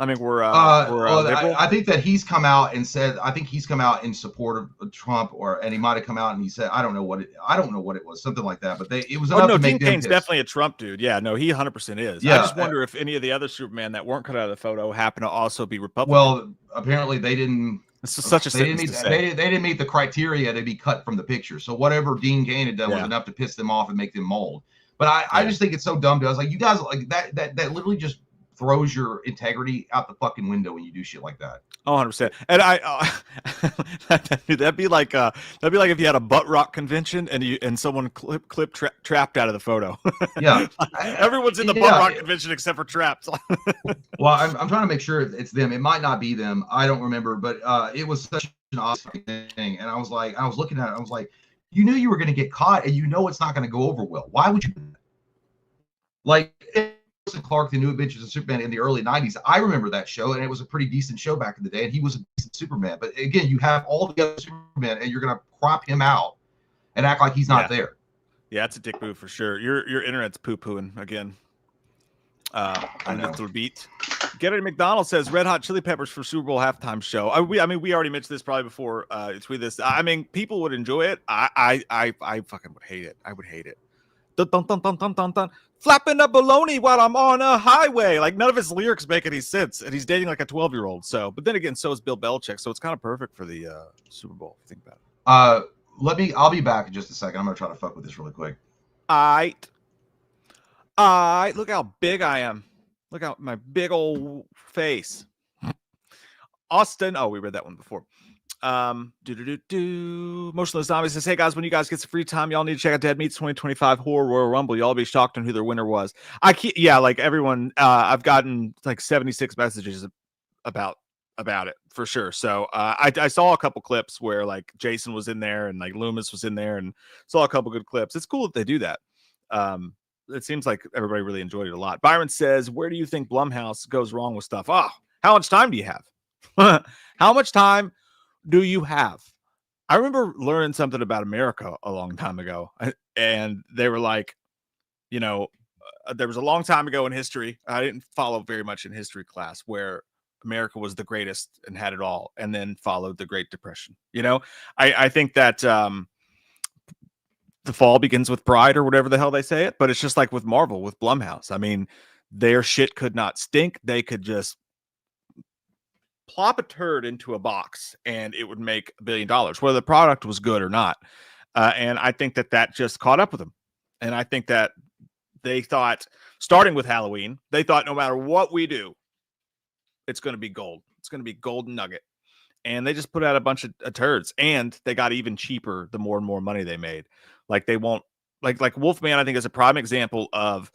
S1: I mean, we're
S2: liberal? I think that he's come out and said, I think he's come out in support of Trump, and he might have come out and he said, I don't know what it was, something like that. But it was enough to make them.
S1: Dean Cain's definitely a Trump dude. Yeah, no, he 100% is. Yeah, I just wonder if any of the other Superman that weren't cut out of the photo happen to also be Republican.
S2: Well, apparently they didn't.
S1: This is such a
S2: they didn't meet the criteria to be cut from the picture. So whatever Dean Cain had done was enough to piss them off and make them mold. But I just think it's so dumb. I was like, you guys, like that literally just throws your integrity out the fucking window when you do shit like that.
S1: Oh, 100%. And that'd be like if you had a butt rock convention and someone trapped out of the photo.
S2: Yeah.
S1: Everyone's in the butt rock convention except for traps.
S2: Well, I'm trying to make sure it's them. It might not be them. I don't remember, but it was such an awesome thing. And I was looking at it. I was like, you knew you were going to get caught and you know it's not going to go over well. Why would you do that? Like, Clark: The New Adventures of Superman in the early 90s. I remember that show, and it was a pretty decent show back in the day, and he was a decent Superman. But again, you have all the other Superman, and you're going to crop him out and act like he's not there.
S1: Yeah, it's a dick move for sure. Your internet's poo-pooing again. On this little beat. Gary McDonald says Red Hot Chili Peppers for Super Bowl halftime show. I mean, we already mentioned this probably before. Tweet this. I mean, people would enjoy it. I fucking would hate it. I would hate it. Dun, dun, dun, dun, dun, dun, dun. Flapping a baloney while I'm on a highway. Like, none of his lyrics make any sense, and he's dating like a 12-year-old. So, but then again, so is Bill Belichick. So it's kind of perfect for the Super Bowl. If you think about
S2: it. I'll be back in just a second. I'm gonna try to fuck with this really quick.
S1: Look how big I am. Look out my big old face. Austin. Oh, we read that one before. Motionless Zombie says, hey guys, when you guys get some free time, y'all need to check out Dead Meat's 2025 Horror Royal Rumble. Y'all be shocked on who their winner was. Like everyone, I've gotten like 76 messages about it for sure. So I saw a couple clips where like Jason was in there and like Loomis was in there and saw a couple good clips. It's cool that they do that. It seems like everybody really enjoyed it a lot. Byron says, where do you think Blumhouse goes wrong with stuff? Oh, how much time do you have? How much time do you have? I remember learning something about America a long time ago, and they were like, there was a long time ago in history. I didn't follow very much in history class where America was the greatest and had it all, and then followed the Great Depression. I think that the fall begins with pride, or whatever the hell they say it. But it's just like with Marvel, with Blumhouse. I mean, their shit could not stink. They could just plop a turd into a box and it would make $1 billion, whether the product was good or not. And I think that just caught up with them. And I think that they thought, starting with Halloween, they thought no matter what we do, it's going to be gold. It's going to be golden nugget. And they just put out a bunch of turds, and they got even cheaper the more and more money they made. Like they won't, like Wolfman, I think, is a prime example of,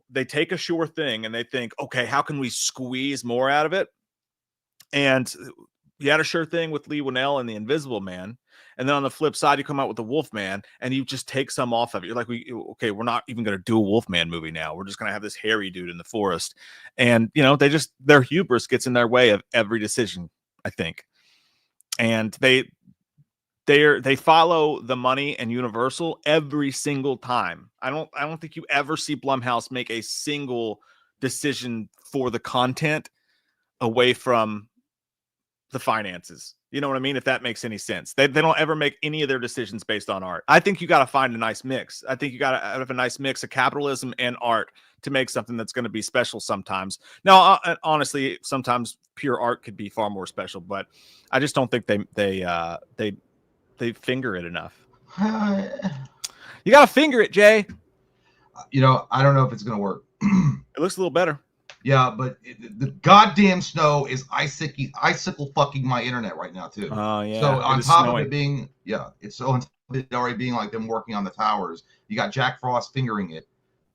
S1: they take a sure thing and they think, okay, how can we squeeze more out of it? And you had a sure thing with Lee Winnell and the Invisible Man. And then on the flip side, you come out with the Wolfman and you just take some off of it. You're like, we're not even going to do a Wolfman movie now. We're just going to have this hairy dude in the forest. And, their hubris gets in their way of every decision, I think. And they follow the money and Universal every single time. I don't think you ever see Blumhouse make a single decision for the content away from the finances. You know what I mean? If that makes any sense. They don't ever make any of their decisions based on art. I think you got to find a nice mix. I think you got to have a nice mix of capitalism and art to make something that's going to be special sometimes. Now, honestly, sometimes pure art could be far more special, but I just don't think they finger it enough. You got to finger it, Jay.
S2: You know, I don't know if it's going to work.
S1: It looks a little better.
S2: Yeah, but the goddamn snow is icicle fucking my internet right now too.
S1: Oh yeah.
S2: So on top of it being, it's so on top of it already being like them working on the towers. You got Jack Frost fingering it,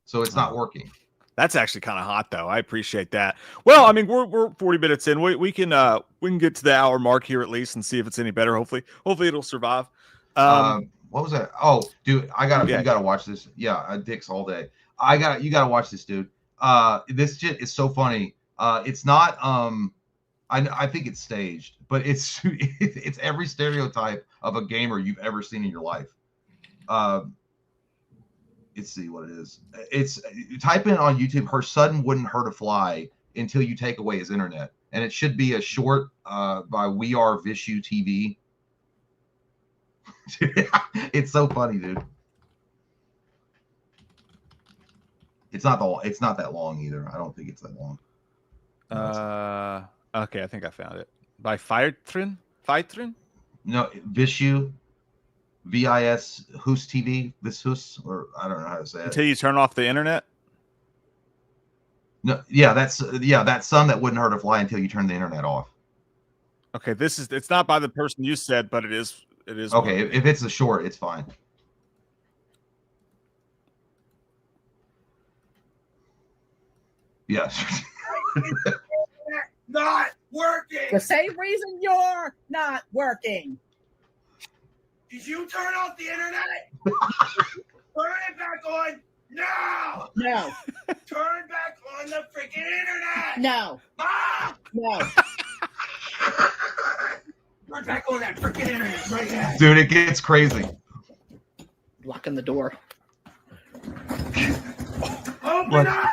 S2: so it's not working.
S1: That's actually kind of hot though. I appreciate that. Well, I mean, we're 40 minutes in. We can get to the hour mark here at least and see if it's any better. Hopefully it'll survive.
S2: What was that? Oh, dude, you gotta watch this. Yeah, dicks all day. You gotta watch this, dude. This shit is so funny. It's not I think it's staged, but it's every stereotype of a gamer you've ever seen in your life. Let's see what it is. It's type in on YouTube, her son wouldn't hurt a fly until you take away his internet. And it should be a short by We Are Vishu TV. It's so funny, dude. It's not that long either. I don't think it's that long.
S1: Okay, I think I found it. By Firetrin?
S2: No, Vishu, VIS Hus TV, Vishus, or I don't know how to say it.
S1: Until you turn off the internet?
S2: No, that son that wouldn't hurt a fly until you turn the internet off.
S1: Okay, it's not by the person you said, but it is
S2: okay. If it's a short, it's fine. Yes.
S3: Not working. The same reason you're not working. Did you turn off the internet? Turn it back on now. No. Turn back on the freaking internet. No. Ah! No. Turn back on that freaking internet right now.
S2: Dude, it gets crazy.
S3: Locking the door. Open up.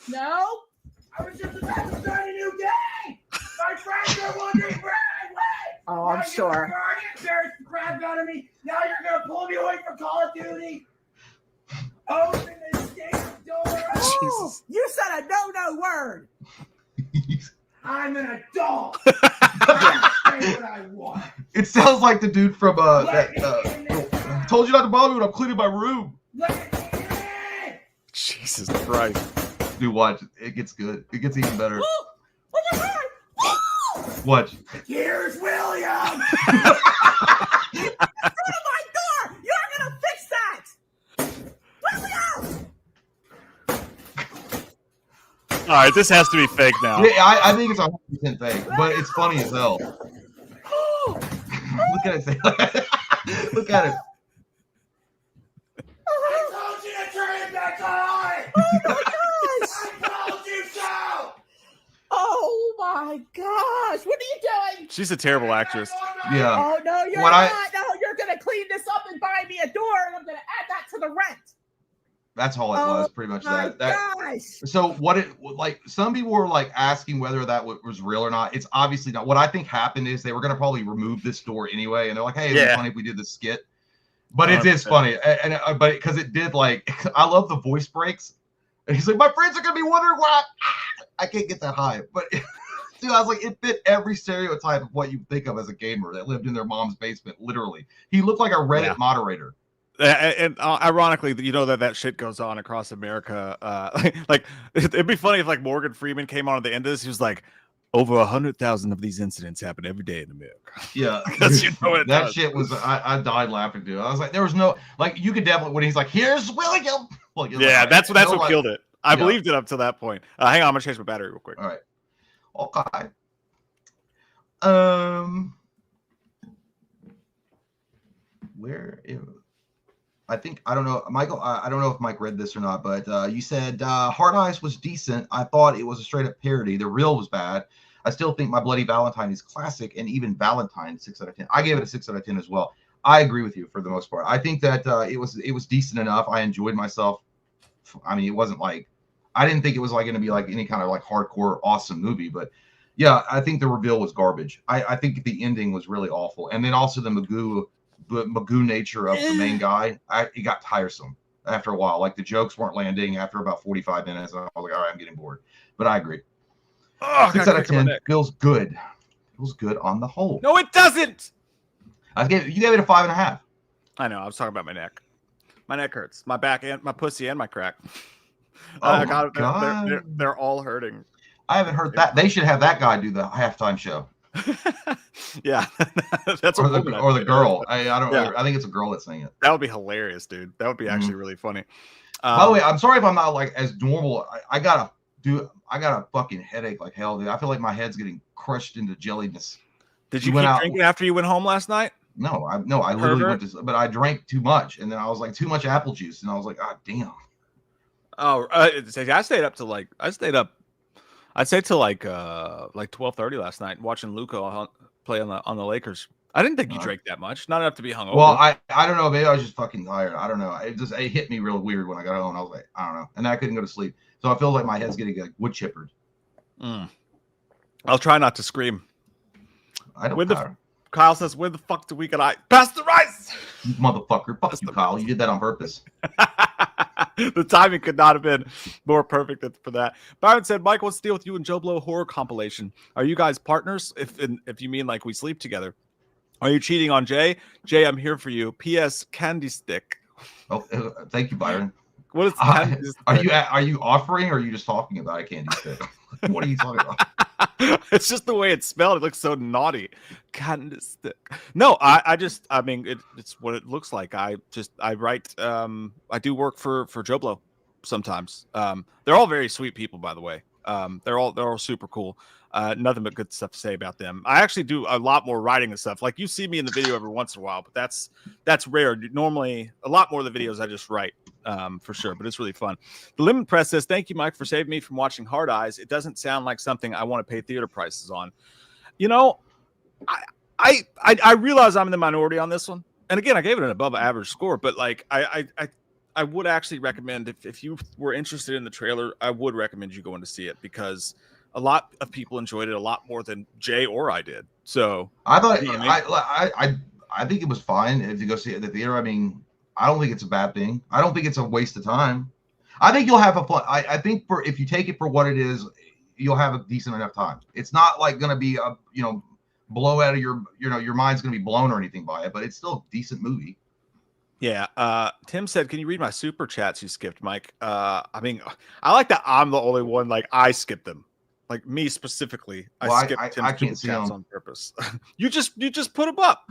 S3: No. I was just about to start a new game. My friends are wondering where I went. Oh, I'm sure. You already embarrassed the crap out of me. Now you're going to pull me away from Call of Duty. Open this damn door. Oh, you said a no word. I'm an adult. Say what I want.
S2: It sounds like the dude from told you not to bother me when I'm cleaning my room.
S1: Jesus Christ.
S2: Dude, watch. It gets good. It gets even better. Watch.
S3: Here's William. Get through my door. You're going to fix that. William.
S1: All right, this has to be fake now.
S2: Yeah, I think it's 100% fake, but it's funny as hell. Look at it. Look at it.
S3: I told you to turn it back on. Oh my gosh! I told you so. Oh my gosh! What are you doing?
S1: She's a terrible actress.
S2: Yeah.
S3: Oh no, you're not. No, you're gonna clean this up and buy me a door, and I'm gonna add that to the rent.
S2: That's all it was, pretty much that.
S3: Gosh.
S2: So what it like? Some people were like asking whether that was real or not. It's obviously not. What I think happened is they were gonna probably remove this door anyway, and they're like, "Hey, it'd be funny if we did this skit." But it is funny, but because it did like, I love the voice breaks. And he's like, my friends are gonna be wondering why I can't get that high. But dude, I was like, it fit every stereotype of what you think of as a gamer that lived in their mom's basement. Literally, he looked like a Reddit moderator.
S1: And ironically, you know that shit goes on across America. Like it'd be funny if like Morgan Freeman came on at the end of this. He was like, over 100,000 of these incidents happen every day in America.
S2: Yeah,
S1: because you know
S2: that shit was. I died laughing, dude. I was like, there was no like you could definitely when he's like, here's William. Well,
S1: yeah, like, that's what killed it. I believed it up to that point. Hang on, I'm gonna change my battery real quick.
S2: All right. Okay. Where is? I think I don't know, Michael. I don't know if Mike read this or not, but you said Hard Eyes was decent. I thought it was a straight up parody. The real was bad. I still think My Bloody Valentine is classic, and even Valentine 6 out of 10. I gave it a 6 out of 10 as well. I agree with you for the most part. I think that it was decent enough. I enjoyed myself. I mean, it wasn't like I didn't think it was like going to be like any kind of like hardcore awesome movie, but Yeah, I think the reveal was garbage. I think the ending was really awful, and then also the Magoo nature of the main guy. It got tiresome after a while. Like the jokes weren't landing after about 45 minutes. I was like, all right, I'm getting bored. But I agree.
S1: Oh,
S2: 6 out of 10 feels good. Feels good on the whole.
S1: No, it doesn't.
S2: You gave it a 5.5.
S1: I know. I was talking about my neck. My neck hurts. My back and my pussy and my crack.
S2: Oh my God.
S1: They're all hurting.
S2: I haven't heard that. They should have that guy do the halftime show.
S1: Yeah, that's
S2: or the girl. I don't.
S1: Yeah.
S2: I think it's a girl that's saying it.
S1: That would be hilarious, dude. That would be actually really funny.
S2: By the way, I'm sorry if I'm not like as normal. I got a fucking headache like hell, dude. I feel like my head's getting crushed into jelliness.
S1: Did you keep drinking after you went home last night?
S2: No, I literally went to, but I drank too much, and then I was like too much apple juice, and I was like, God damn.
S1: Oh, I stayed up till I'd say till like 12:30 last night watching Luka play on the Lakers. I didn't think you drank that much. Not enough to be hungover.
S2: Well, I don't know. Maybe I was just fucking tired. I don't know. It hit me real weird when I got home. I was like, I don't know, and then I couldn't go to sleep. So I feel like my head's getting like wood chippered.
S1: I'll try not to scream.
S2: I don't.
S1: Kyle says, "When the fuck do we get pass the rice?"
S2: You motherfucker! Fuck you, Kyle. You did that on purpose.
S1: The timing could not have been more perfect for that. Byron said, "Mike, what's the deal with you and Joe Blow horror compilation? Are you guys partners? If you mean like we sleep together, are you cheating on Jay? Jay, I'm here for you. P.S. Candy stick."
S2: Oh, thank you, Byron.
S1: What is candy stick?
S2: Are you offering, or are you just talking about a candy stick? What are you talking about?
S1: It's just the way it's spelled. It looks so naughty. Candy stick. No, I mean, it's what it looks like. I write. I do work for Joe Blow sometimes. They're all very sweet people, by the way. They're all super cool. Nothing but good stuff to say about them. I actually do a lot more writing and stuff. Like you see me in the video every once in a while, but that's rare. Normally, a lot more of the videos I just write, for sure. But it's really fun. The Lemon Press says, "Thank you, Mike, for saving me from watching Hard Eyes. It doesn't sound like something I want to pay theater prices on." You know, I realize I'm in the minority on this one. And again, I gave it an above average score, but like I would actually recommend if you were interested in the trailer, I would recommend you going to see it because a lot of people enjoyed it a lot more than Jay or I did. So
S2: I thought I think it was fine if you go see it at the theater. I mean, I don't think it's a bad thing. I don't think it's a waste of time. I think you'll have a fun. I think if you take it for what it is, you'll have a decent enough time. It's not like going to be a blow out of your mind's going to be blown or anything by it, but it's still a decent movie.
S1: Yeah. Tim said, "Can you read my super chats you skipped, Mike?" I mean, I like that I'm the only one. Like I skipped them. Like me specifically, I skipped Tim's super chats on purpose. You just put them up.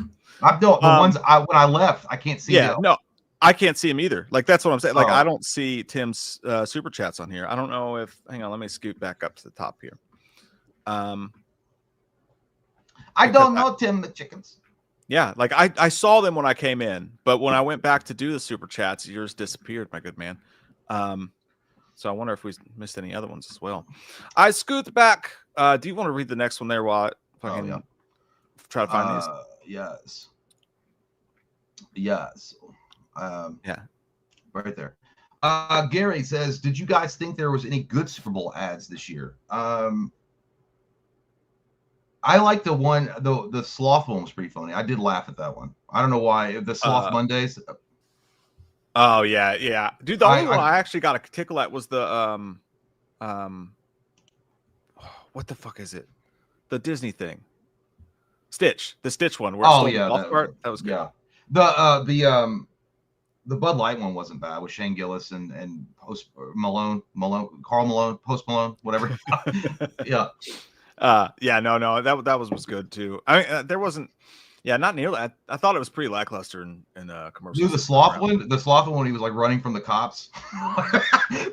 S2: The ones when I left, I can't see.
S1: Yeah, no, I can't see them either. Like that's what I'm saying. Like I don't see Tim's super chats on here. I don't know if. Hang on, let me scoot back up to the top here.
S2: I don't know Tim the chickens.
S1: Yeah, like I saw them when I came in, but when I went back to do the super chats, yours disappeared, my good man. So I wonder if we missed any other ones as well. I scoot back. Do you want to read the next one there while I try to find these?
S2: Yes.
S1: Yeah.
S2: Right there. Gary says, "Did you guys think there was any good Super Bowl ads this year?" I like the one, the sloth one was pretty funny. I did laugh at that one. I don't know why. The sloth Mondays.
S1: Oh yeah. Dude, the only one I actually got a tickle at was the what the fuck is it? The Disney thing. Stitch. The Stitch one. Where that was good.
S2: Yeah. The Bud Light one wasn't bad with Shane Gillis and Carl Malone, Post Malone, whatever. Yeah.
S1: No, that was good too. I mean, there wasn't. Yeah, not nearly. I thought it was pretty lackluster in commercials.
S2: Dude, the sloth one when he was like running from the cops.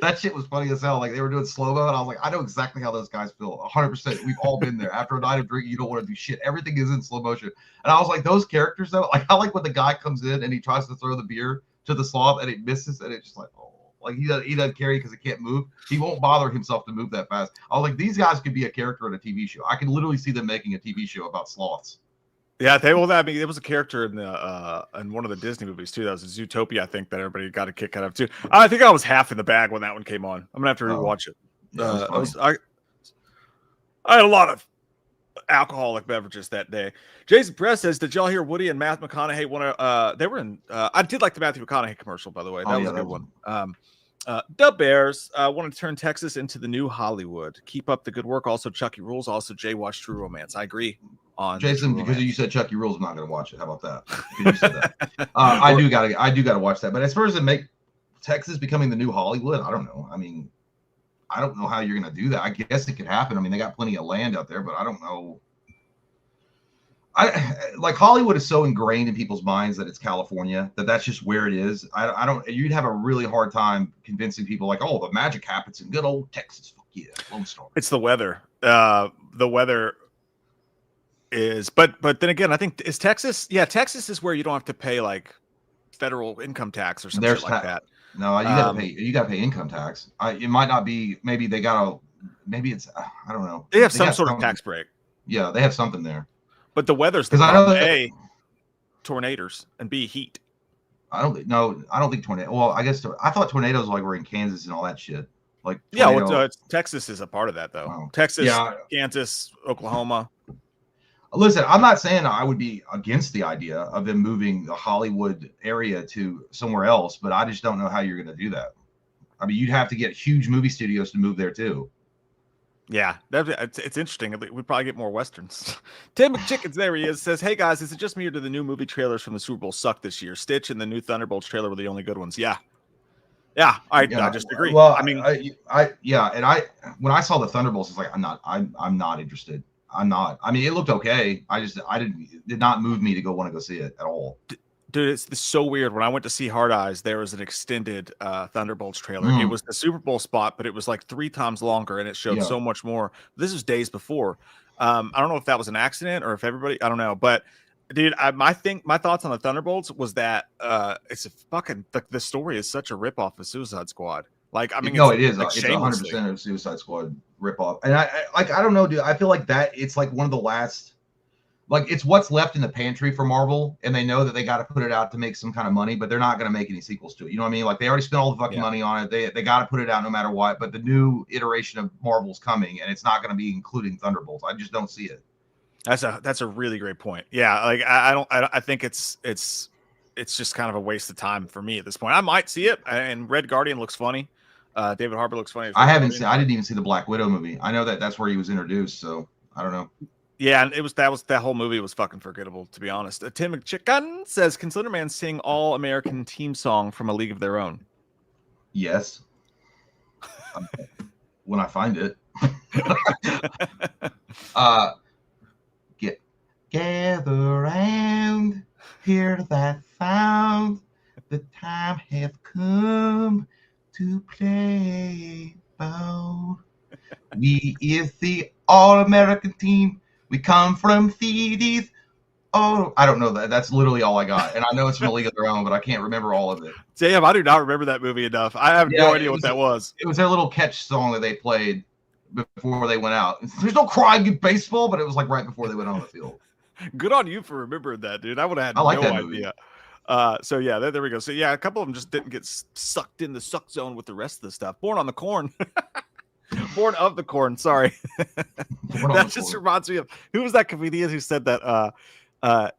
S2: That shit was funny as hell. Like they were doing slow-mo, and I was like, I know exactly how those guys feel. 100%. We've all been there. After a night of drinking, you don't want to do shit. Everything is in slow motion. And I was like, those characters though, like I like when the guy comes in and he tries to throw the beer to the sloth and it misses, and it's just like, oh, like he doesn't carry because he can't move. He won't bother himself to move that fast. I was like, these guys could be a character in a TV show. I can literally see them making a TV show about sloths.
S1: Yeah, there was a character in in one of the Disney movies too. That was Zootopia, I think, that everybody got a kick out of too. I think I was half in the bag when that one came on. I'm gonna have to rewatch it. I had a lot of alcoholic beverages that day. Jason Press says, "Did y'all hear Woody and Matthew McConaughey want to? They were in. I did like the Matthew McConaughey commercial, by the way. That was a good one. The Bears want to turn Texas into the new Hollywood. Keep up the good work. Also, Chucky Rules. Also, Jay watched True Romance. I agree on
S2: Jason because you said Chucky Rules. I'm not going to watch it. How about that? You said that. I do gotta watch that. But as far as it make Texas becoming the new Hollywood, I don't know. I mean, I don't know how you're going to do that. I guess it could happen. I mean, they got plenty of land out there, but I don't know. Like Hollywood is so ingrained in people's minds that it's California, that's just where it is. I don't. You'd have a really hard time convincing people like, oh, the magic happens in good old Texas. Fuck yeah, Lone Star.
S1: It's the weather. The weather is, but then again, I think is Texas. Yeah, Texas is where you don't have to pay like federal income tax or something like that.
S2: No, you gotta pay. You gotta pay income tax. It might not be. Maybe they gotta. Maybe it's. I don't know.
S1: They have some sort of tax break.
S2: Yeah, they have something there.
S1: But the weather's because I know A, tornadoes and B, heat.
S2: I don't think tornado. Well, I guess I thought tornadoes like were in Kansas and all that shit. Like
S1: Texas is a part of that though.
S2: Wow.
S1: Texas, Kansas, Oklahoma.
S2: Listen, I'm not saying I would be against the idea of them moving the Hollywood area to somewhere else, but I just don't know how you're going to do that. I mean, you'd have to get huge movie studios to move there too.
S1: Yeah, it's interesting. We'd probably get more Westerns. Tim McChickens, there he is, says, "Hey guys, is it just me or do the new movie trailers from the Super Bowl suck this year? Stitch and the new Thunderbolts trailer were the only good ones." Yeah, I just agree.
S2: Well, I mean, when I saw the Thunderbolts, it's like I'm not interested. I'm not. I mean, it looked okay. It did not move me to want to go see it at all.
S1: Dude, it's so weird. When I went to see Hard Eyes, there was an extended Thunderbolts trailer. It was the Super Bowl spot, but it was like 3 times longer, and it showed so much more. This was days before. I don't know if that was an accident or if everybody. I don't know, but dude, my thoughts on the Thunderbolts was that it's a fucking the story is such a ripoff of Suicide Squad. Like, I mean,
S2: it is. It's 100% a Suicide Squad ripoff, and I don't know, dude. I feel like that it's like one of the last. Like, it's what's left in the pantry for Marvel, and they know that they got to put it out to make some kind of money, but they're not going to make any sequels to it. You know what I mean? Like, they already spent all the fucking money on it. They got to put it out no matter what, but the new iteration of Marvel's coming, and it's not going to be including Thunderbolts. I just don't see it.
S1: That's a really great point. Yeah, like, I think it's just kind of a waste of time for me at this point. I might see it, and Red Guardian looks funny. David Harbour looks funny.
S2: I didn't even see the Black Widow movie. I know that's where he was introduced, so I don't know.
S1: Yeah, and that whole movie was fucking forgettable, to be honest. Tim McChicken says, "Can Slenderman sing all American team song from A League of Their Own?"
S2: Yes. When I find it. Gather round, hear that sound. The time has come to play ball. We is the All-American team. We come from CDs. Oh, I don't know that. That's literally all I got. And I know it's from A League of Their Own, but I can't remember all of it.
S1: Damn, I do not remember that movie enough. I have no idea what that was.
S2: It was their little catch song that they played before they went out. There's no crying in baseball, but it was like right before they went on the field.
S1: Good on you for remembering that, dude. I would have had no idea. So yeah, there we go. So yeah, a couple of them just didn't get sucked in the suck zone with the rest of the stuff. Born on the Corn. Born of the Corn, sorry. That just reminds me of who was that comedian who said that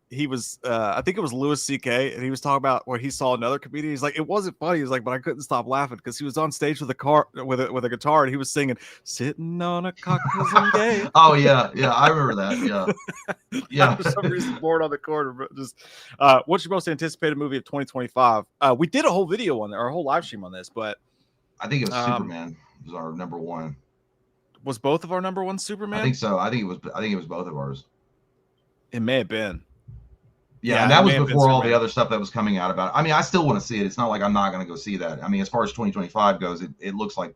S1: he was I think it was Louis C.K. and he was talking about where he saw another comedian. He's like, it wasn't funny. He's like, but I couldn't stop laughing because he was on stage with a guitar and he was singing "Sitting on a Cocktail Day."
S2: Oh yeah, I remember that. Yeah.
S1: For some reason, Born on the Corn. Just what's your most anticipated movie of 2025? We did a whole video on there, or a whole live stream on this, but
S2: I think it was Superman. Was our number one.
S1: Was both of our number one Superman?
S2: I think so. I think it was both of ours.
S1: It may have been.
S2: Yeah, and that was before all the other stuff that was coming out about it. I mean, I still want to see it. It's not like I'm not going to go see that. I mean, as far as 2025 goes, it looks like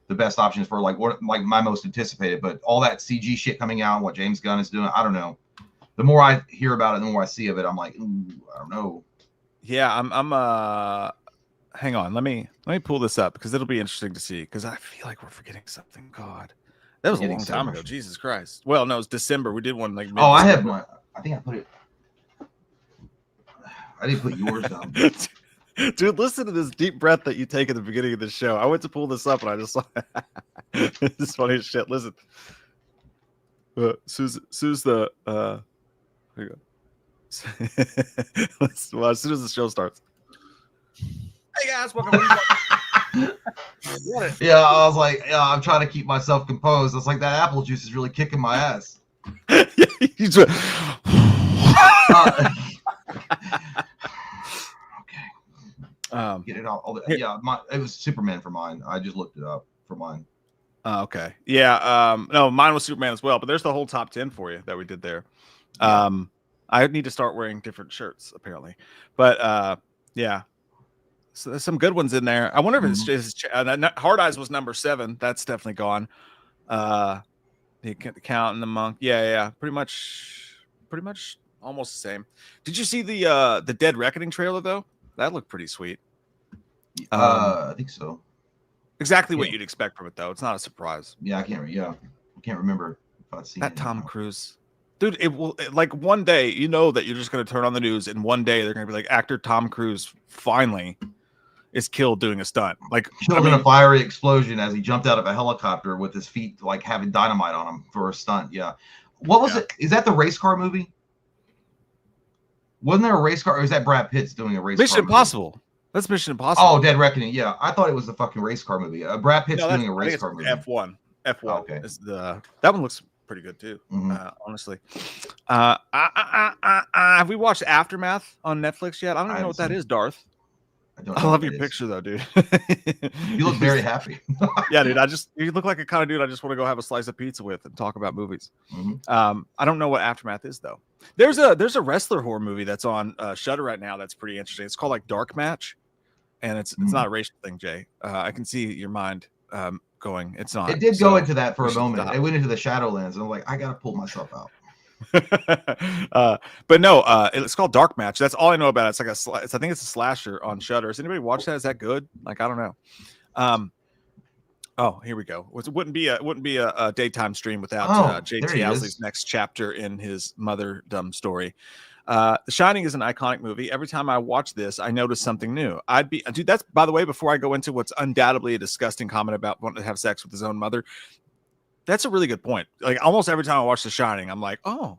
S2: the best options for like my most anticipated. But all that CG shit coming out, what James Gunn is doing, I don't know. The more I hear about it, the more I see of it, I'm like, ooh, I don't know.
S1: Yeah, I'm hang on, let me pull this up because it'll be interesting to see. Because I feel like we're forgetting something. God, that was a long time ago. Jesus Christ. Well, no, it was December. We did one like.
S2: Oh, I have my. I think I put it. I didn't put yours down.
S1: Dude, listen to this deep breath that you take at the beginning of the show. I went to pull this up and I just saw this funny as shit. Listen. Sue's the here you go. Well, as soon as the show starts. Hey guys, welcome.
S2: Yeah, I was like, yeah, I'm trying to keep myself composed. It's like that apple juice is really kicking my ass.
S1: Okay.
S2: Get it all. Yeah, it was Superman for mine. I just looked it up for mine.
S1: Okay. Yeah. No, mine was Superman as well. But there's the whole top 10 for you that we did there.
S2: Yeah.
S1: I need to start wearing different shirts apparently. But yeah. So there's some good ones in there. I wonder if it's just Hard Eyes was number 7. That's definitely gone. The Count and the Monk. Yeah. Pretty much almost the same. Did you see the Dead Reckoning trailer though? That looked pretty sweet.
S2: I think so.
S1: Exactly what you'd expect from it though. It's not a surprise.
S2: Yeah, I can't remember if I've seen
S1: that Tom Cruise. Dude, it will like one day, you know that you're just gonna turn on the news and one day they're gonna be like, actor Tom Cruise finally is killed doing a stunt. Like
S2: killed in a fiery explosion as he jumped out of a helicopter with his feet like having dynamite on him for a stunt. Yeah. What was it? Is that the race car movie? Wasn't there a race car, or is that Brad Pitt's doing a race car?
S1: Mission Impossible. That's Mission Impossible.
S2: Oh, Dead Reckoning. Yeah, I thought it was the fucking race car movie. Brad Pitt's doing a race car movie.
S1: F1. F1.
S2: Oh, okay.
S1: Is that one looks pretty good too. Honestly. Have we watched Aftermath on Netflix yet? I don't even know what that is, Darth. I love your picture though, dude.
S2: You look very happy.
S1: Yeah, dude. You look like a kind of dude I just want to go have a slice of pizza with and talk about movies. I don't know what Aftermath is though. There's a wrestler horror movie that's on Shudder right now that's pretty interesting. It's called like Dark Match, and it's not a racial thing, Jay. I can see your mind going. It's not.
S2: It did go into that for a moment. It went into the Shadowlands, and I'm like, I gotta pull myself out.
S1: But no, it's called Dark Match. That's all I know about it. It's like I think it's a slasher on Shudder. Has anybody watched that? Is that good? Like, I don't know. Oh, here we go. It wouldn't be a daytime stream without JT Owsley's next chapter in his motherdom story. The Shining is an iconic movie. Every time I watch this, I notice something new. Dude, that's, by the way, before I go into what's undoubtedly a disgusting comment about wanting to have sex with his own mother, that's a really good point. Like almost every time I watch The Shining, I'm like, oh,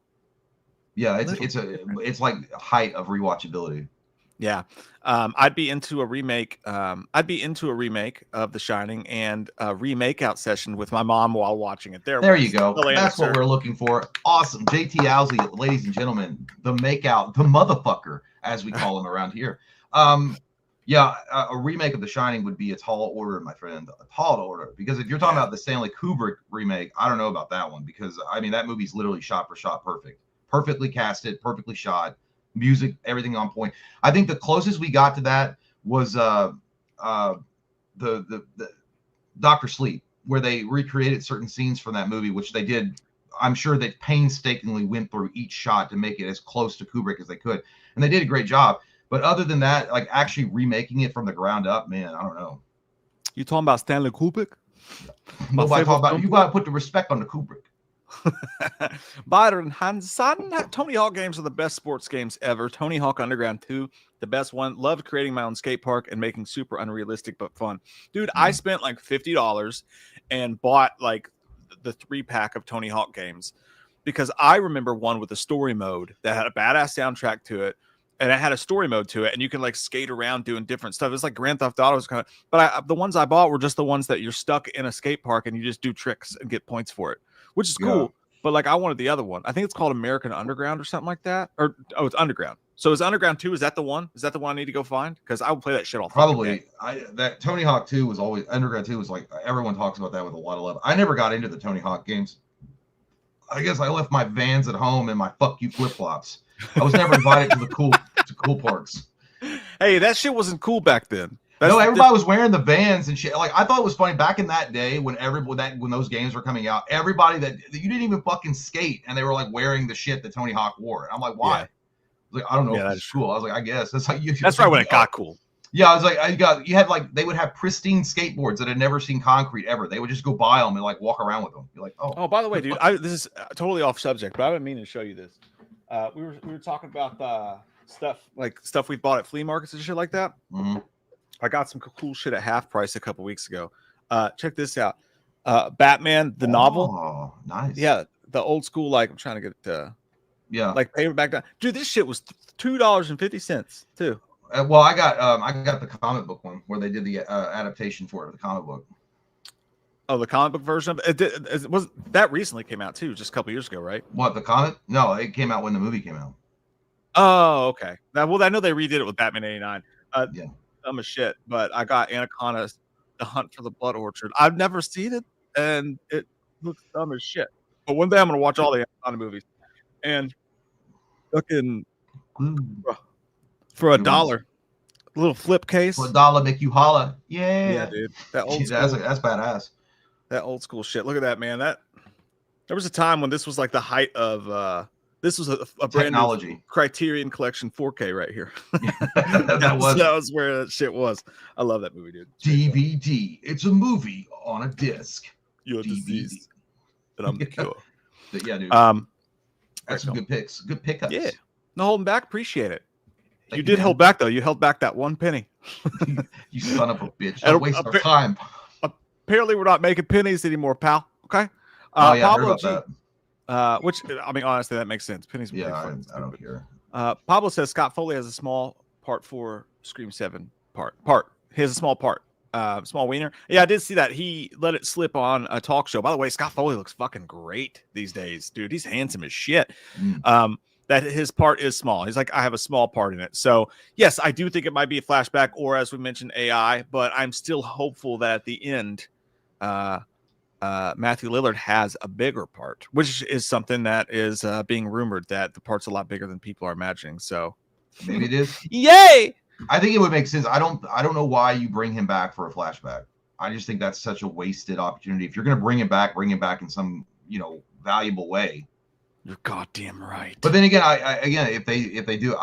S2: yeah, it's like height of rewatchability.
S1: Yeah, I'd be into a remake. I'd be into a remake of The Shining and a remake out session with my mom while watching it.
S2: There you go. That's what we're looking for. Awesome, JT Owsley, ladies and gentlemen, the makeout, the motherfucker, as we call him around here. Yeah, a remake of The Shining would be a tall order, my friend. A tall order. Because if you're talking about the Stanley Kubrick remake, I don't know about that one. Because, I mean, that movie's literally shot for shot perfect. Perfectly casted, perfectly shot. Music, everything on point. I think the closest we got to that was the Dr. Sleep, where they recreated certain scenes from that movie, which they did. I'm sure they painstakingly went through each shot to make it as close to Kubrick as they could. And they did a great job. But other than that, like actually remaking it from the ground up, man, I don't know.
S1: You talking about Stanley Kubrick?
S2: Nobody talking about. You got to put the respect on the Kubrick.
S1: Byron Hanson. Tony Hawk games are the best sports games ever. Tony Hawk Underground 2, the best one. Loved creating my own skate park and making super unrealistic but fun. Dude, I spent like $50 and bought like the 3-pack of Tony Hawk games because I remember one with a story mode that had a badass soundtrack to it. And it had a story mode to it, and you can like skate around doing different stuff. It's like Grand Theft Auto kind of, but the ones I bought were just the ones that you're stuck in a skate park and you just do tricks and get points for it, which is cool. Yeah. But like I wanted the other one. I think it's called American Underground or something like that. Or it's Underground. So is Underground 2? Is that the one? Is that the one I need to go find? Because I would play that shit all.
S2: Probably. That Tony Hawk 2 was always Underground 2 was like everyone talks about that with a lot of love. I never got into the Tony Hawk games. I guess I left my Vans at home and my fuck you flip flops. I was never invited to the cool parts.
S1: Hey, that shit wasn't cool back then.
S2: No, everybody was wearing the Vans and shit. Like I thought it was funny back in that day when those games were coming out. Everybody that you didn't even fucking skate, and they were like wearing the shit that Tony Hawk wore. And I'm like, why? Yeah. I was like, I don't know. Yeah, that's cool. I was like, I guess that's like you.
S1: That's right when it got cool.
S2: Yeah, I was like, you had like they would have pristine skateboards that had never seen concrete ever. They would just go buy them and like walk around with them. You're like, oh.
S1: Oh, by the way, dude, this is totally off subject, but I've been meaning to show you this. We were talking about stuff we bought at flea markets and shit like that.
S2: Mm-hmm.
S1: I got some cool shit at half price a couple weeks ago. Check this out. Batman the novel.
S2: Oh, nice.
S1: Yeah, the old school, like I'm trying to get
S2: yeah,
S1: like paperback down. Dude, this shit was $2.50 too.
S2: Well, I got the comic book one where they did the adaptation for it, the comic book.
S1: Oh, the comic book version of it was that recently came out too, just a couple years ago, right?
S2: What, the comic? No, it came out when the movie came out.
S1: Oh, okay. Now, well, I know they redid it with Batman '89.
S2: Yeah,
S1: Dumb as shit, but I got Anaconda, The Hunt for the Blood Orchard. I've never seen it, and it looks dumb as shit. But one day I'm gonna watch all the Anaconda movies, and fucking for $1, little flip case.
S2: For $1, make you holla. Yeah,
S1: dude. That old
S2: that's badass.
S1: That old school shit. Look at that, man. That there was a time when this was like the height of this was a brand new Criterion Collection 4K right here. that was where that shit was. I love that movie, dude.
S2: DVD. It's a movie on a disc.
S1: You're diseased, and I'm the cure.
S2: Yeah, dude. That's some good picks. Good pickups.
S1: Yeah. No holding back. Appreciate it. You did hold back though. You held back that one penny.
S2: You son of a bitch. Don't waste our time.
S1: Apparently, we're not making pennies anymore, pal. Okay.
S2: Oh yeah,
S1: Pablo
S2: I heard about
S1: that. Which I mean, honestly, that makes sense. Pennies.
S2: Yeah, I don't care.
S1: Pablo says Scott Foley has a small part for Scream 7 part. He has a small part. Small wiener. Yeah, I did see that. He let it slip on a talk show. By the way, Scott Foley looks fucking great these days, dude. He's handsome as shit. That his part is small. He's like, I have a small part in it. So yes, I do think it might be a flashback, or as we mentioned, AI. But I'm still hopeful that at the end, Matthew Lillard has a bigger part, which is something that is being rumored that the part's a lot bigger than people are imagining. So
S2: maybe it is.
S1: Yay!
S2: I think it would make sense. I don't know why you bring him back for a flashback. I just think that's such a wasted opportunity. If you're going to bring him back in some, valuable way.
S1: You're goddamn right.
S2: But then again, I if they do,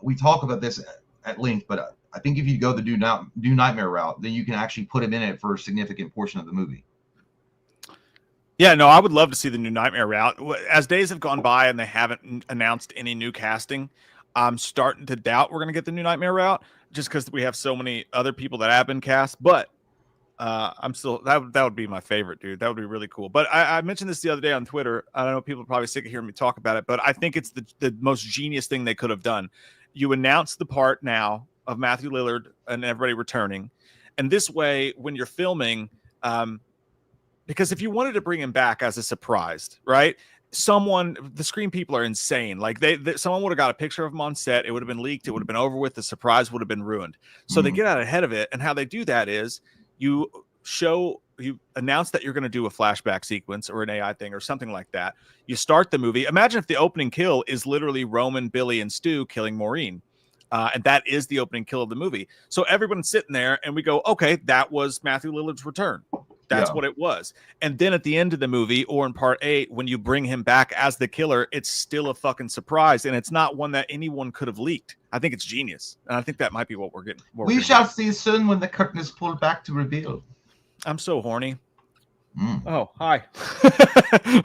S2: we talk about this at length, but I think if you go the do Nightmare route, then you can actually put him in it for a significant portion of the movie.
S1: Yeah, no, I would love to see the New Nightmare route. As days have gone by and they haven't announced any new casting, I'm starting to doubt we're going to get the New Nightmare route just because we have so many other people that have been cast. But I'm still that would be my favorite, dude. That would be really cool. But I mentioned this the other day on Twitter. I don't know, people are probably sick of hearing me talk about it, but I think it's the most genius thing they could have done. You announce the part now of Matthew Lillard and everybody returning, and this way, when you're filming, because if you wanted to bring him back as a surprise, right? The Scream people are insane. Like someone would have got a picture of him on set. It would have been leaked. It would have been over with. The surprise would have been ruined. So they get out ahead of it. And how they do that is you announce that you're going to do a flashback sequence or an AI thing or something like that. You start the movie. Imagine if the opening kill is literally Roman, Billy, and Stu killing Maureen. And that is the opening kill of the movie. So everyone's sitting there and we go, okay, that was Matthew Lillard's return. That's what it was. And then at the end of the movie, or in part 8, when you bring him back as the killer, it's still a fucking surprise. And it's not one that anyone could have leaked. I think it's genius. And I think that might be what we're getting.
S2: We shall see soon when the curtain is pulled back to reveal.
S1: I'm so horny. Oh, hi.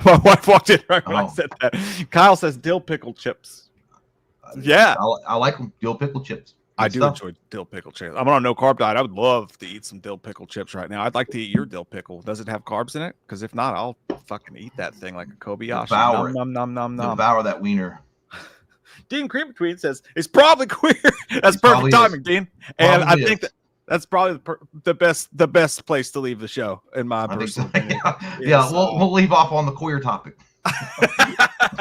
S1: My wife walked in right when I said that. Kyle says dill pickle chips. Yeah.
S2: I like dill pickle chips.
S1: I do enjoy dill pickle chips. I'm on a no carb diet. I would love to eat some dill pickle chips right now. I'd like to eat your dill pickle. Does it have carbs in it? Because if not, I'll fucking eat that thing like a Kobayashi.
S2: Devour that wiener.
S1: Dean Cream Tweet says it's probably queer. That's perfect timing, Dean. And I think that's probably the best place to leave the show in my personal opinion.
S2: We'll leave off on the queer topic.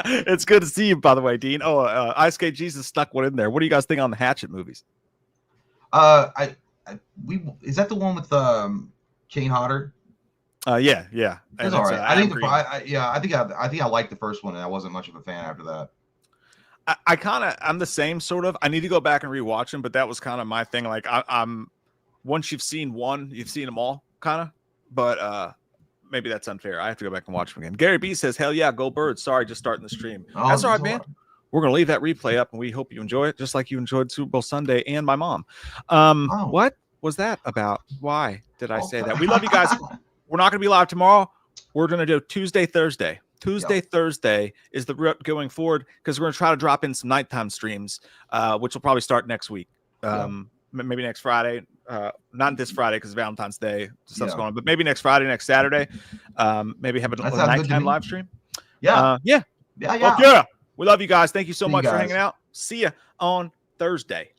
S1: It's good to see you, by the way, Dean. Ice Skate Jesus stuck one in there. What do you guys think on the Hatchet movies?
S2: Is that the one with Kane Hodder?
S1: Yeah.
S2: It's all right. I think I liked the first one, and I wasn't much of a fan after that.
S1: I'm the same sort of. I need to go back and rewatch them, but that was kind of my thing. Like I'm once you've seen one, you've seen them all, kind of. But maybe that's unfair. I have to go back and watch them again. Gary B says, "Hell yeah, go Birds!" Sorry, just starting the stream. That's all right, man. We're gonna leave that replay up, and we hope you enjoy it, just like you enjoyed Super Bowl Sunday and my mom. What was that about? Why did I say that? We love you guys. We're not gonna be live tomorrow. We're gonna do Tuesday, Thursday. Thursday is the route going forward because we're going to try to drop in some nighttime streams, which will probably start next week. Maybe next Friday. Not this Friday because Valentine's Day stuff's going on, but maybe next Friday, next Saturday. Maybe have a nighttime live stream.
S2: Yeah.
S1: Yeah.
S2: Yeah.
S1: Yeah. We love you guys. Thank you so
S2: See you
S1: much for
S2: guys.
S1: hanging out. See ya on Thursday.